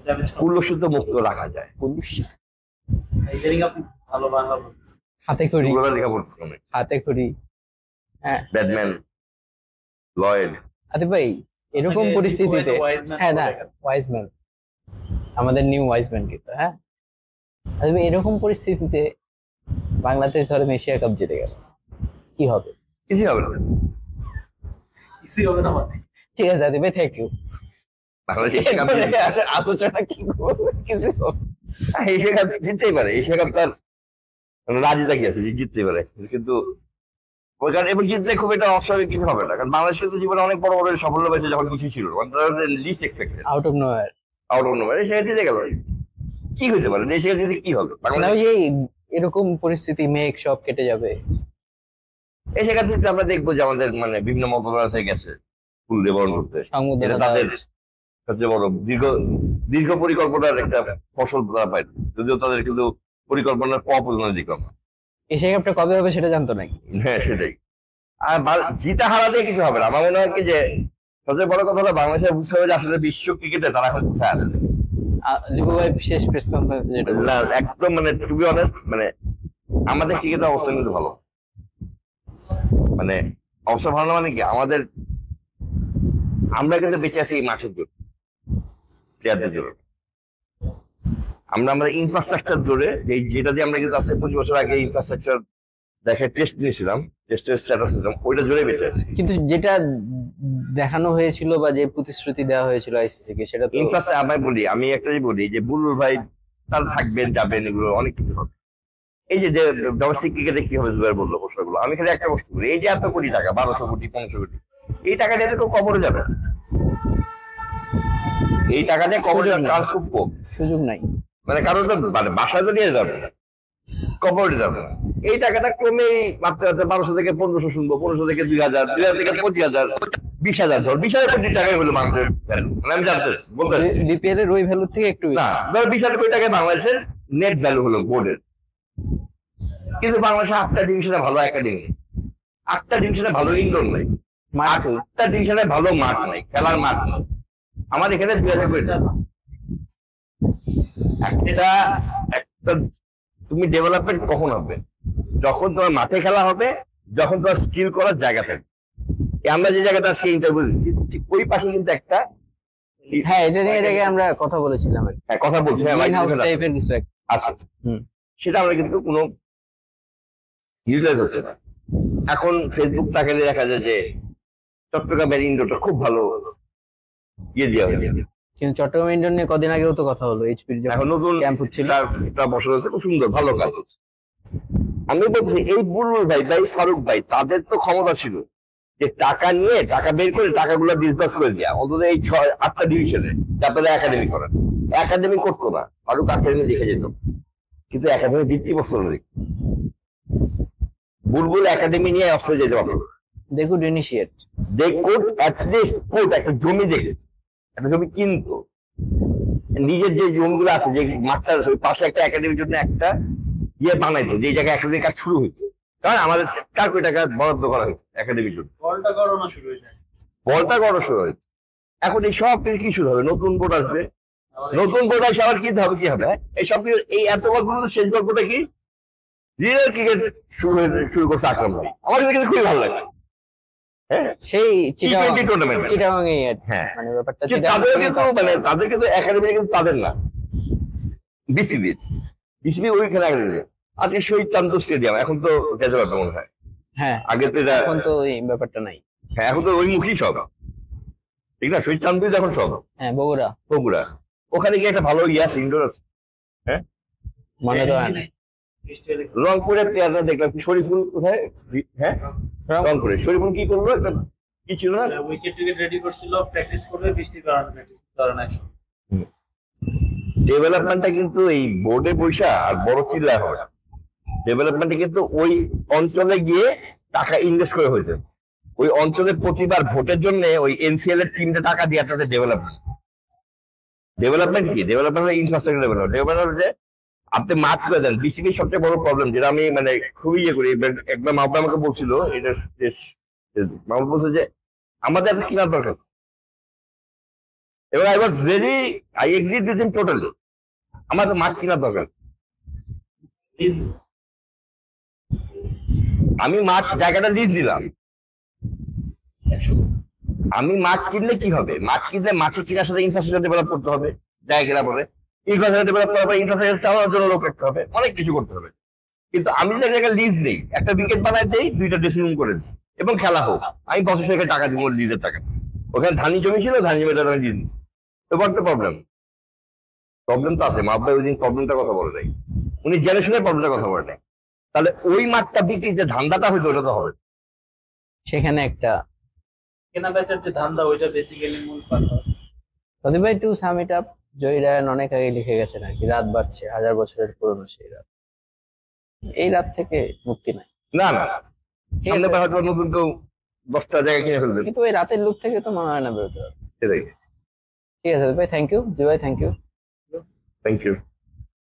Speaker 3: ড্যামেজ করে।
Speaker 2: কুলসিত মুক্ত রাখা যায়
Speaker 3: ইদানিং আপনি ভালো বাংলা বলছেন।
Speaker 1: হাতে খড়ি,
Speaker 2: এগুলো লেখা পড়তে অনেক
Speaker 1: হাতে খড়ি। হ্যাঁ
Speaker 2: ব্যাটম্যান লয়েড।
Speaker 1: আরে ভাই, এরকম
Speaker 3: আপনাকে
Speaker 1: পরিস্থিতিতে
Speaker 3: Wiseman
Speaker 1: হ্যাঁ না,
Speaker 3: বলে ডাকা।
Speaker 1: ওয়াইজম্যান আমাদের নিউ ওয়াইজম্যান কিন্তু। হ্যাঁ আরে ভাই, এরকম পরিস্থিতিতে বাংলাদেশ ধরেন এশিয়া কাপ জিতে গেল, কি হবে?
Speaker 2: কিছুই হবে না।
Speaker 3: কিছুই হবে না মানে
Speaker 1: ঠিক আছে আদি ভাই, thank you.
Speaker 2: Bangladesh Asia Cup
Speaker 1: আলোচনা কি করবো, কিছু হবে না।
Speaker 2: এশিয়া কাপ জিততেই পারে। এশিয়া কাপ তার রাজি তাকি আছে যে জিততেই পারে, কিন্তু ওই কারণে এবার জিতলে খুব এটা অস্বাভাবিক কিছু হবে না। কারণ বাংলাদেশ কিন্তু জীবনে অনেক বড় বড় সাফল্য পেয়েছে যখন কিছু ছিল list expected
Speaker 1: out of nowhere.
Speaker 2: Out of nowhere. Asia জিতে গেল, কি হইতে পারে? এশিয়া জিতে কি হবে?
Speaker 1: না
Speaker 2: বাংলাদেশ
Speaker 1: ওই যে এরকম পরিস্থিতি, মেঘ সব কেটে যাবে।
Speaker 2: এশিয়া কাপ জিতলে আমরা দেখবো যে আমাদের মানে বিভিন্ন মন্ত্রণালয় থেকে গেছে ফুল দেবরণ করতে।
Speaker 1: সংবর্ধনা
Speaker 2: এটা তাদের
Speaker 1: দেওয়া
Speaker 2: সবচেয়ে বড় দীর্ঘ পরিকল্পনার একটা ফসল তারা পায়। যদিও তাদের কিন্তু পরিকল্পনার পরিণতি দেখলাম না।
Speaker 1: এশিয়া কাপটা কবে হবে সেটা জানতো নাকি?
Speaker 2: হ্যাঁ সেটাই। আর জিতা হারা দিয়ে কিছু হবে না। আমার মনে হয় কি যে সবচেয়ে বড় কথা হলো বাংলাদেশের বুঝতে হবে যে আসলে বিশ্ব ক্রিকেটে তারা এখন কোথায় আছে।
Speaker 1: লিপু ভাই শেষ প্রেস কনফারেন্স যেটা বললেন,
Speaker 2: না, একদম মানে টু বি অনেস্ট মানে আমাদের ক্রিকেটের অবস্থা কিন্তু ভালো। মানে অবস্থা ভালো না মানে কি, আমরা কিন্তু বেঁচে আছি এই মাঠের জন্য, প্লেয়ারদের জন্য। আমরা আমাদের ইনফ্রাস্ট্রাকচার জোরে যেটা দিয়ে আমরা কিন্তু আজকে 25 বছর আগে ইনফ্রাস্ট্রাকচার দেখে টেস্ট নিয়েছিলাম, টেস্টের স্ট্যাটাস নিয়েছিলাম, ওইটা জোরে বেঁচে আছে।
Speaker 1: কিন্তু যেটা দেখানো হয়েছিল বা যে প্রতিশ্রুতি দেওয়া হয়েছিল আইসিসি কে, সেটা তো
Speaker 2: আমি আমি একটাই বলি যে বুলবুল ভাই তারা থাকবেন যাবেন, এগুলো অনেক কিছু হবে। এই যে ডোমেস্টিক ক্রিকেটে কি হবে জুয়ার বললো প্রশ্নগুলো, আমি খালি একটা প্রশ্ন করি, এই যে এত কোটি টাকা 1200 কোটি 1500 কোটি, এই টাকা দিয়ে তো কেউ কবরে যাবে না। এই টাকা দিয়ে কবরে যাওয়ার চান্স খুব কম।
Speaker 1: সুযোগ নাই।
Speaker 2: মানে কারণ তো মানে বাসায় তো নিয়ে যাবে না, কবরে যাবে না। এই টাকাটা কমেই মাত্র 1200 থেকে 1500 শুনবো, 1500 থেকে 2000, 2000 থেকে 25,000, 20,000 ধর 20,000 কোটি টাকাই হলো মানুষের ভ্যালু। মানে আমি জানতে বলতে
Speaker 1: বিপিএল এর ওই ভ্যালু থেকে একটু বেশি।
Speaker 2: না, ধর 20,000 কোটি টাকা বাংলাদেশের নেট ভ্যালু হলো বোর্ডের। কিন্তু বাংলাদেশে 8টা ডিভিশনে ভালো একাডেমি, 8টা ডিভিশনে ভালো ইনডোর নাই,
Speaker 1: মাঠ
Speaker 2: 8টা ডিভিশনে ভালো মাঠ নাই, খেলার মাঠ নাই। আমার এখানে 2000 কোটি টাকা। একটা একটা তুমি ডেভেলপমেন্ট কখন হবে? যখন তোমার মাঠে খেলা হবে, যখন তোমার স্কিল করার জায়গা থাকবে। আমরা যে জায়গাটা আজকে ইন্টারভিউ দিচ্ছি ওই পাশে কিন্তু একটা
Speaker 1: হ্যাঁ, এটা নিয়ে এর আগে আমরা কথা বলেছিলাম আর কি।
Speaker 2: হ্যাঁ, কথা বলছি, হ্যাঁ,
Speaker 1: গ্রিন হাউস
Speaker 2: white house
Speaker 1: টাইপের কিছু একটা।
Speaker 2: আছে।
Speaker 1: হুম।
Speaker 2: সেটা আমরা কিন্তু কোনো ইউটিলাইজ হচ্ছে না। এখন ফেসবুক তাকালে দেখা যায় যে চট্টগ্রামের ইন্ডোরটা খুব ভালো ইয়ে দেওয়া হয়েছে,
Speaker 1: কিন্তু চট্টগ্রাম ইন্ডোর নিয়ে কদিন আগেও তো কথা হলো, এইচপির
Speaker 2: এখন নতুন
Speaker 1: ক্যাম্প হচ্ছিল।
Speaker 2: বসে রয়েছে, খুব সুন্দর ভালো কাজ হচ্ছে। আমি বলছি এই বুলবুল ভাই ফারুক ভাই তাদের তো ক্ষমতা ছিল যে টাকা নিয়ে টাকা বের করে টাকাগুলো ডিসবার্স করে দেওয়া, অন্তত এই 6-8টা ডিভিশনে যাতে একাডেমি করেন। একাডেমি করতো না, ফারুক একাডেমি দেখে যেত, কিন্তু একাডেমি ভিত্তি বছর বুলবুল একাডেমি নিয়ে অস্ট্রেলিয়া যেতে পারতো।
Speaker 1: দেখুন ইনিশিয়েট,
Speaker 2: দেখুন অ্যাটলিস্ট একটা জমি দেখে একটা জমি কিনতো, নিজের যে জমিগুলো আছে যে মাঠটা আছে ওই পাশে একটা একাডেমির জন্য একটা ইয়ে বানাইতো, যে জায়গায় একাডেমির কাজ শুরু হইতো। কারণ আমাদের 4 কোটি টাকা বরাদ্দ করা হয়েছে একাডেমির জন্য,
Speaker 3: বলটা করানো শুরু হয়ে যায়।
Speaker 2: বলটা করা শুরু হয়েছে। এখন এই সব কিছু কি শুরু হবে, নতুন বোর্ড আসবে, নতুন বোর্ড আসে আবার কিনতে হবে, কি হবে এই সব কিছু। এই এত গল্প শেষ গল্পটা কি রিয়েল ক্রিকেট শুরু করছে আকরাম ভাই, আমার কাছে কিন্তু খুবই ভালো লাগছে। হ্যাঁ,
Speaker 1: সেই
Speaker 2: T20 tournament।
Speaker 1: চিটাগাং এ
Speaker 2: হ্যাঁ,
Speaker 1: মানে ব্যাপারটা
Speaker 2: কিন্তু তাদের কিন্তু মানে তাদের কিন্তু একাডেমি কিন্তু তাদের না, বিসিবি ওইখানে একাডেমি। আজকে শহীদ চান্দ স্টেডিয়াম এখন তো ডেভেলপ মনে হয়,
Speaker 1: হ্যাঁ
Speaker 2: আগে তো এটা,
Speaker 1: এখন তো ওই ব্যাপারটা নাই।
Speaker 2: হ্যাঁ এখন তো ওই মুখী সব, ঠিক না? শহীদ চান্দ এখন সব
Speaker 1: হ্যাঁ
Speaker 2: বগুড়া, ওখানে গিয়ে একটা ভালো ইয়ে আছে, ইনডোর আছে। হ্যাঁ,
Speaker 1: মনে তো হয় না।
Speaker 2: রংপুরের প্লেয়াররা দেখলাম, শরীফুল কোথায়? হ্যাঁ, রংপুরে শরীফুল কি করলো, একটা কি ছিল না,
Speaker 3: উইকেট টিকেট রেডি করছিল, প্র্যাকটিস করবে, বৃষ্টির কারণে প্র্যাকটিস করতে পারে না।
Speaker 2: ডেভেলপমেন্টটা কিন্তু এই বোর্ডে পয়সা আর বড় চিল্লায় হবে। ডেভেলপমেন্টে কিন্তু ওই অঞ্চলে গিয়ে টাকা ইনভেস্ট করে হয়েছে, ওই অঞ্চলের প্রতিবার ভোটের জন্য ওই এনসিএল এর টিমটা টাকা দিয়ে তাদের ডেভেলপমেন্ট কি? ডেভেলপমেন্ট ইনফ্রাস্ট্রাকচার ডেভেলপমেন্ট হচ্ছে আপনি মাঠ করে দেন। বিসিবির সবচেয়ে বড় প্রবলেম, যেটা আমি মানে খুবই ইয়ে করি, একবার মাহবুব আমাকে বলছিল, এটা মাহবুব বলছে যে আমাদের এত কেনার দরকার, এবং I agree with him totally, আমাদের মাঠ কেনার দরকার। আমি মাঠ জায়গাটা লিজ দিলাম, আমি মাঠ কিনলে কি হবে? মাঠ কিনলে মাঠে কেনার সাথে ইনফ্রাস্ট্রাকচার ডেভেলপ করতে হবে, জায়গা কেনা পরে ইনফ্রাস্ট্রাকচার ডেভেলপ করার পরে ইনফ্রাস্ট্রাকচার চালানোর জন্য লোক রাখতে হবে, অনেক কিছু করতে হবে। কিন্তু আমি যদি জায়গায় লিজ নেই, একটা উইকেট বানাই দেই, 2টা ড্রেসিং রুম করে দিই এবং খেলা হোক, আমি বছর শেষে টাকা দিব লিজের টাকা। ওখানে ধানি জমি ছিল, ধানি জমিটা আমি লিজ দিচ্ছি। তো হোয়াটস দ্য প্রবলেম তো আছে। মাহবুব ওই দিন প্রবলেমটার কথা বলে নাই, উনি জেনে শুনে প্রবলেমটার কথা বলে নাই। তাহলে ওই মাঠটা বিক্রি যে ধান্দাটা হইতো ওটা তো হবে,
Speaker 1: সেখানে একটা
Speaker 3: কেনা বেচার যে ধান্দা, ওইটা বেসিক্যালি মূল পারপাস।
Speaker 1: প্রদীপ ভাই টু সাম ইট আপ, জয়ী রায়ন অনেক আগে লিখে গেছেন আর কি, রাত বাড়ছে, 1000 বছরের পুরনো সেই রাত, এই রাত থেকে মুক্তি নাই।
Speaker 2: না না,
Speaker 1: ঠিক
Speaker 2: সামনে
Speaker 1: আছে,
Speaker 2: হয়তো নতুন কেউ 10টা জায়গা কিনে ফেলবে,
Speaker 1: কিন্তু ওই রাতের লুক থেকে তো মনে হয় না বেরোতে পারবে।
Speaker 2: সেটাই।
Speaker 1: ঠিক আছে ভাই, থ্যাংক ইউ, জি ভাই, থ্যাংক ইউ।
Speaker 2: Thank you.